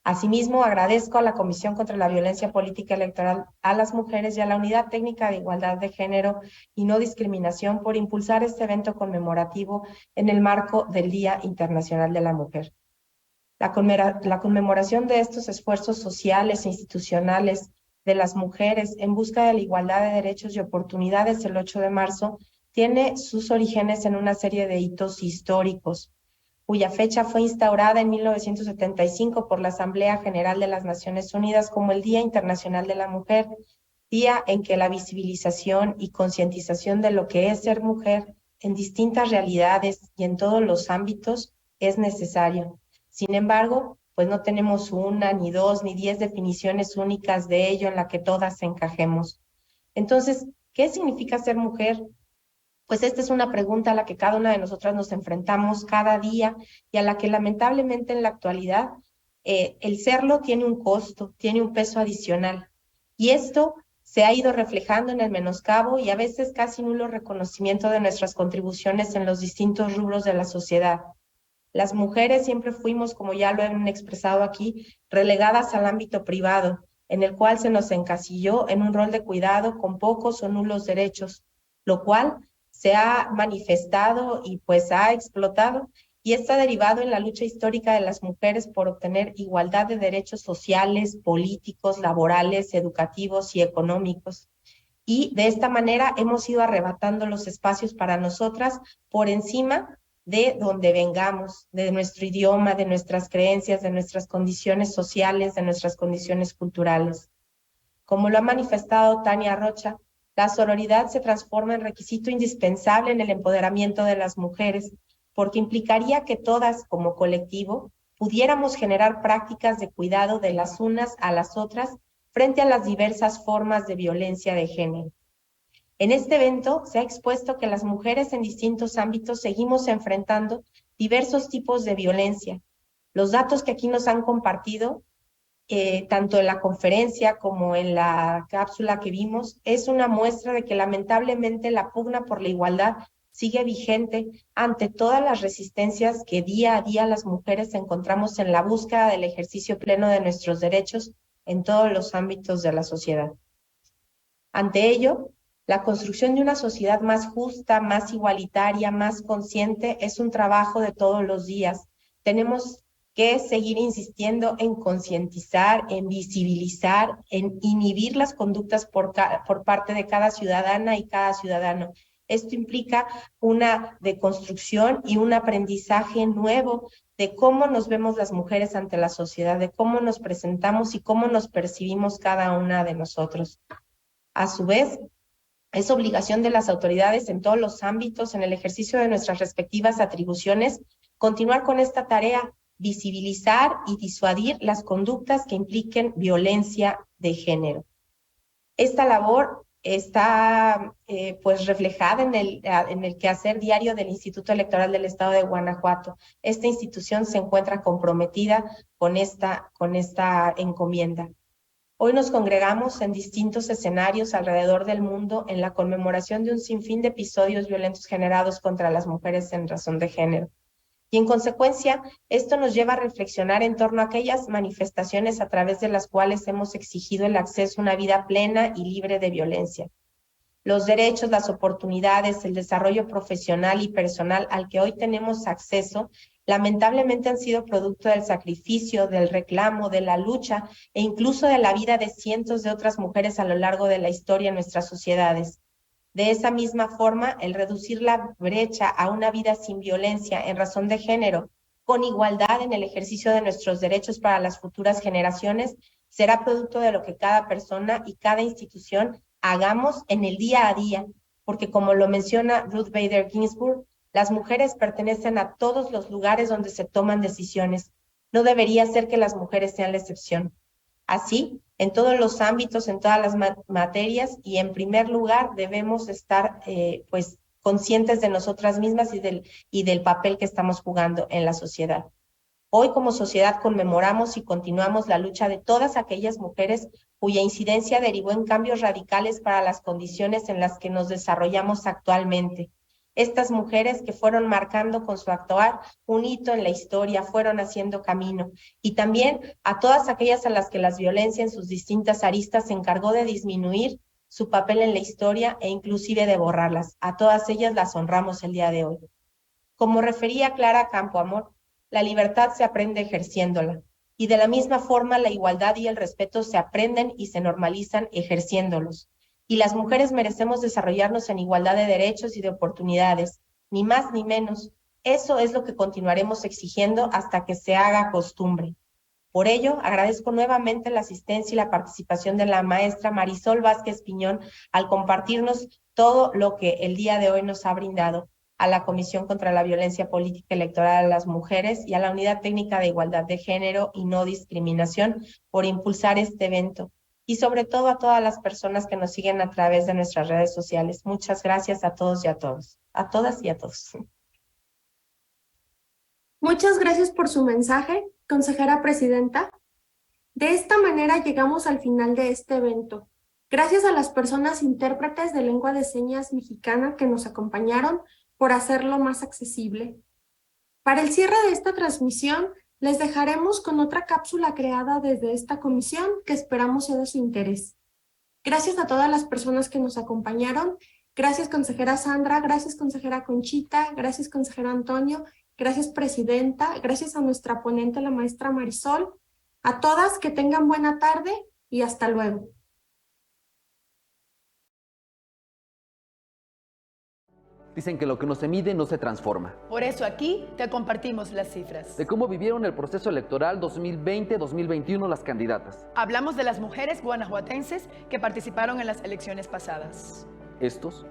Asimismo, agradezco a la Comisión contra la Violencia Política Electoral a las Mujeres y a la Unidad Técnica de Igualdad de Género y No Discriminación por impulsar este evento conmemorativo en el marco del Día Internacional de la Mujer. La conmemoración de estos esfuerzos sociales e institucionales de las mujeres en busca de la igualdad de derechos y oportunidades el 8 de marzo tiene sus orígenes en una serie de hitos históricos, cuya fecha fue instaurada en 1975 por la Asamblea General de las Naciones Unidas como el Día Internacional de la Mujer, día en que la visibilización y concientización de lo que es ser mujer en distintas realidades y en todos los ámbitos es necesario. Sin embargo, pues no tenemos una, ni dos, ni 10 definiciones únicas de ello en la que todas encajemos. Entonces, ¿qué significa ser mujer? Pues esta es una pregunta a la que cada una de nosotras nos enfrentamos cada día y a la que lamentablemente en la actualidad el serlo tiene un costo, tiene un peso adicional. Y esto se ha ido reflejando en el menoscabo y a veces casi nulo reconocimiento de nuestras contribuciones en los distintos rubros de la sociedad. Las mujeres siempre fuimos, como ya lo han expresado aquí, relegadas al ámbito privado, en el cual se nos encasilló en un rol de cuidado con pocos o nulos derechos, lo cual se ha manifestado y pues ha explotado y está derivado en la lucha histórica de las mujeres por obtener igualdad de derechos sociales, políticos, laborales, educativos y económicos. Y de esta manera hemos ido arrebatando los espacios para nosotras por encima de donde vengamos, de nuestro idioma, de nuestras creencias, de nuestras condiciones sociales, de nuestras condiciones culturales. Como lo ha manifestado Tania Rocha, la sororidad se transforma en requisito indispensable en el empoderamiento de las mujeres, porque implicaría que todas, como colectivo, pudiéramos generar prácticas de cuidado de las unas a las otras frente a las diversas formas de violencia de género. En este evento se ha expuesto que las mujeres en distintos ámbitos seguimos enfrentando diversos tipos de violencia. Los datos que aquí nos han compartido tanto en la conferencia como en la cápsula que vimos, es una muestra de que lamentablemente la pugna por la igualdad sigue vigente ante todas las resistencias que día a día las mujeres encontramos en la búsqueda del ejercicio pleno de nuestros derechos en todos los ámbitos de la sociedad. Ante ello, la construcción de una sociedad más justa, más igualitaria, más consciente es un trabajo de todos los días. Tenemos que seguir insistiendo en concientizar, en visibilizar, en inhibir las conductas por parte de cada ciudadana y cada ciudadano. Esto implica una deconstrucción y un aprendizaje nuevo de cómo nos vemos las mujeres ante la sociedad, de cómo nos presentamos y cómo nos percibimos cada una de nosotros. A su vez, es obligación de las autoridades en todos los ámbitos, en el ejercicio de nuestras respectivas atribuciones, continuar con esta tarea, visibilizar y disuadir las conductas que impliquen violencia de género. Esta labor está pues reflejada en el quehacer diario del Instituto Electoral del Estado de Guanajuato. Esta institución se encuentra comprometida con esta encomienda. Hoy nos congregamos en distintos escenarios alrededor del mundo en la conmemoración de un sinfín de episodios violentos generados contra las mujeres en razón de género. Y en consecuencia, esto nos lleva a reflexionar en torno a aquellas manifestaciones a través de las cuales hemos exigido el acceso a una vida plena y libre de violencia. Los derechos, las oportunidades, el desarrollo profesional y personal al que hoy tenemos acceso, lamentablemente han sido producto del sacrificio, del reclamo, de la lucha e incluso de la vida de cientos de otras mujeres a lo largo de la historia en nuestras sociedades. De esa misma forma, el reducir la brecha a una vida sin violencia en razón de género, con igualdad en el ejercicio de nuestros derechos para las futuras generaciones, será producto de lo que cada persona y cada institución hagamos en el día a día, porque como lo menciona Ruth Bader Ginsburg, las mujeres pertenecen a todos los lugares donde se toman decisiones. No debería ser que las mujeres sean la excepción. Así, en todos los ámbitos, en todas las materias, y en primer lugar debemos estar pues conscientes de nosotras mismas y del papel que estamos jugando en la sociedad. Hoy como sociedad conmemoramos y continuamos la lucha de todas aquellas mujeres cuya incidencia derivó en cambios radicales para las condiciones en las que nos desarrollamos actualmente. Estas mujeres que fueron marcando con su actuar un hito en la historia, fueron haciendo camino. Y también a todas aquellas a las que la violencia en sus distintas aristas se encargó de disminuir su papel en la historia e inclusive de borrarlas. A todas ellas las honramos el día de hoy. Como refería Clara Campoamor, la libertad se aprende ejerciéndola. Y de la misma forma, la igualdad y el respeto se aprenden y se normalizan ejerciéndolos. Y las mujeres merecemos desarrollarnos en igualdad de derechos y de oportunidades, ni más ni menos. Eso es lo que continuaremos exigiendo hasta que se haga costumbre. Por ello, agradezco nuevamente la asistencia y la participación de la maestra Marisol Vázquez Piñón al compartirnos todo lo que el día de hoy nos ha brindado a la Comisión contra la Violencia Política Electoral a las Mujeres y a la Unidad Técnica de Igualdad de Género y No Discriminación por impulsar este evento. Y sobre todo a todas las personas que nos siguen a través de nuestras redes sociales. Muchas gracias a todos y a todos. A todas y a todos. Muchas gracias por su mensaje, consejera presidenta. De esta manera llegamos al final de este evento. Gracias a las personas intérpretes de lengua de señas mexicana que nos acompañaron por hacerlo más accesible. Para el cierre de esta transmisión, les dejaremos con otra cápsula creada desde esta comisión que esperamos sea de su interés. Gracias a todas las personas que nos acompañaron. Gracias, consejera Sandra. Gracias, consejera Conchita. Gracias, consejera Antonio. Gracias, presidenta. Gracias a nuestra ponente, la maestra Marisol. A todas, que tengan buena tarde y hasta luego. Dicen que lo que no se mide no se transforma. Por eso aquí te compartimos las cifras. De cómo vivieron el proceso electoral 2020-2021 las candidatas. Hablamos de las mujeres guanajuatenses que participaron en las elecciones pasadas. Estos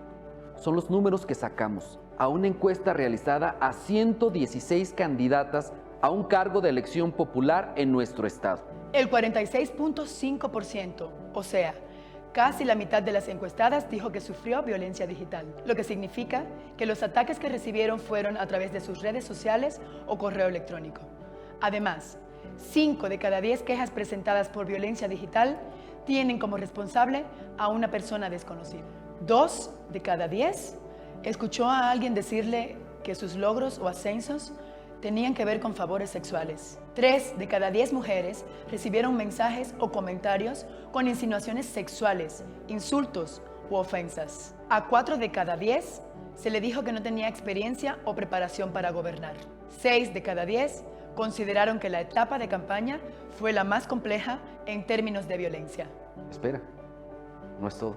son los números que sacamos a una encuesta realizada a 116 candidatas a un cargo de elección popular en nuestro estado. El 46.5%, o sea, casi la mitad de las encuestadas dijo que sufrió violencia digital, lo que significa que los ataques que recibieron fueron a través de sus redes sociales o correo electrónico. Además, 5 de cada 10 quejas presentadas por violencia digital tienen como responsable a una persona desconocida. 2 de cada 10 escuchó a alguien decirle que sus logros o ascensos tenían que ver con favores sexuales. 3 de cada 10 mujeres recibieron mensajes o comentarios con insinuaciones sexuales, insultos u ofensas. A 4 de cada 10 se le dijo que no tenía experiencia o preparación para gobernar. 6 de cada 10 consideraron que la etapa de campaña fue la más compleja en términos de violencia. Espera, no es todo.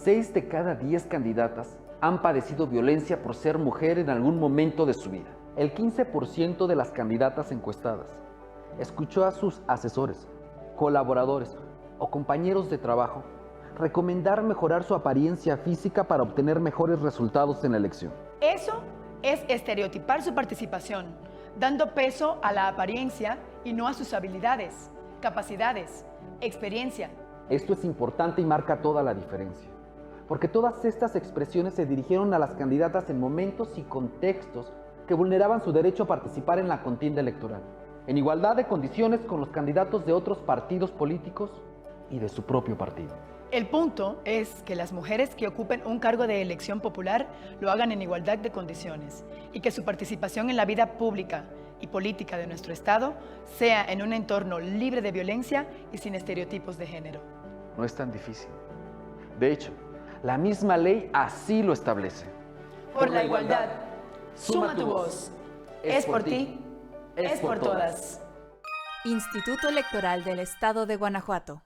6 de cada 10 candidatas han padecido violencia por ser mujer en algún momento de su vida. El 15% de las candidatas encuestadas escuchó a sus asesores, colaboradores o compañeros de trabajo recomendar mejorar su apariencia física para obtener mejores resultados en la elección. Eso es estereotipar su participación, dando peso a la apariencia y no a sus habilidades, capacidades, experiencia. Esto es importante y marca toda la diferencia, porque todas estas expresiones se dirigieron a las candidatas en momentos y contextos que vulneraban su derecho a participar en la contienda electoral, en igualdad de condiciones con los candidatos de otros partidos políticos y de su propio partido. El punto es que las mujeres que ocupen un cargo de elección popular lo hagan en igualdad de condiciones y que su participación en la vida pública y política de nuestro Estado sea en un entorno libre de violencia y sin estereotipos de género. No es tan difícil. De hecho, la misma ley así lo establece. Por la igualdad, suma tu voz. Es por ti, es por todas. Instituto Electoral del Estado de Guanajuato.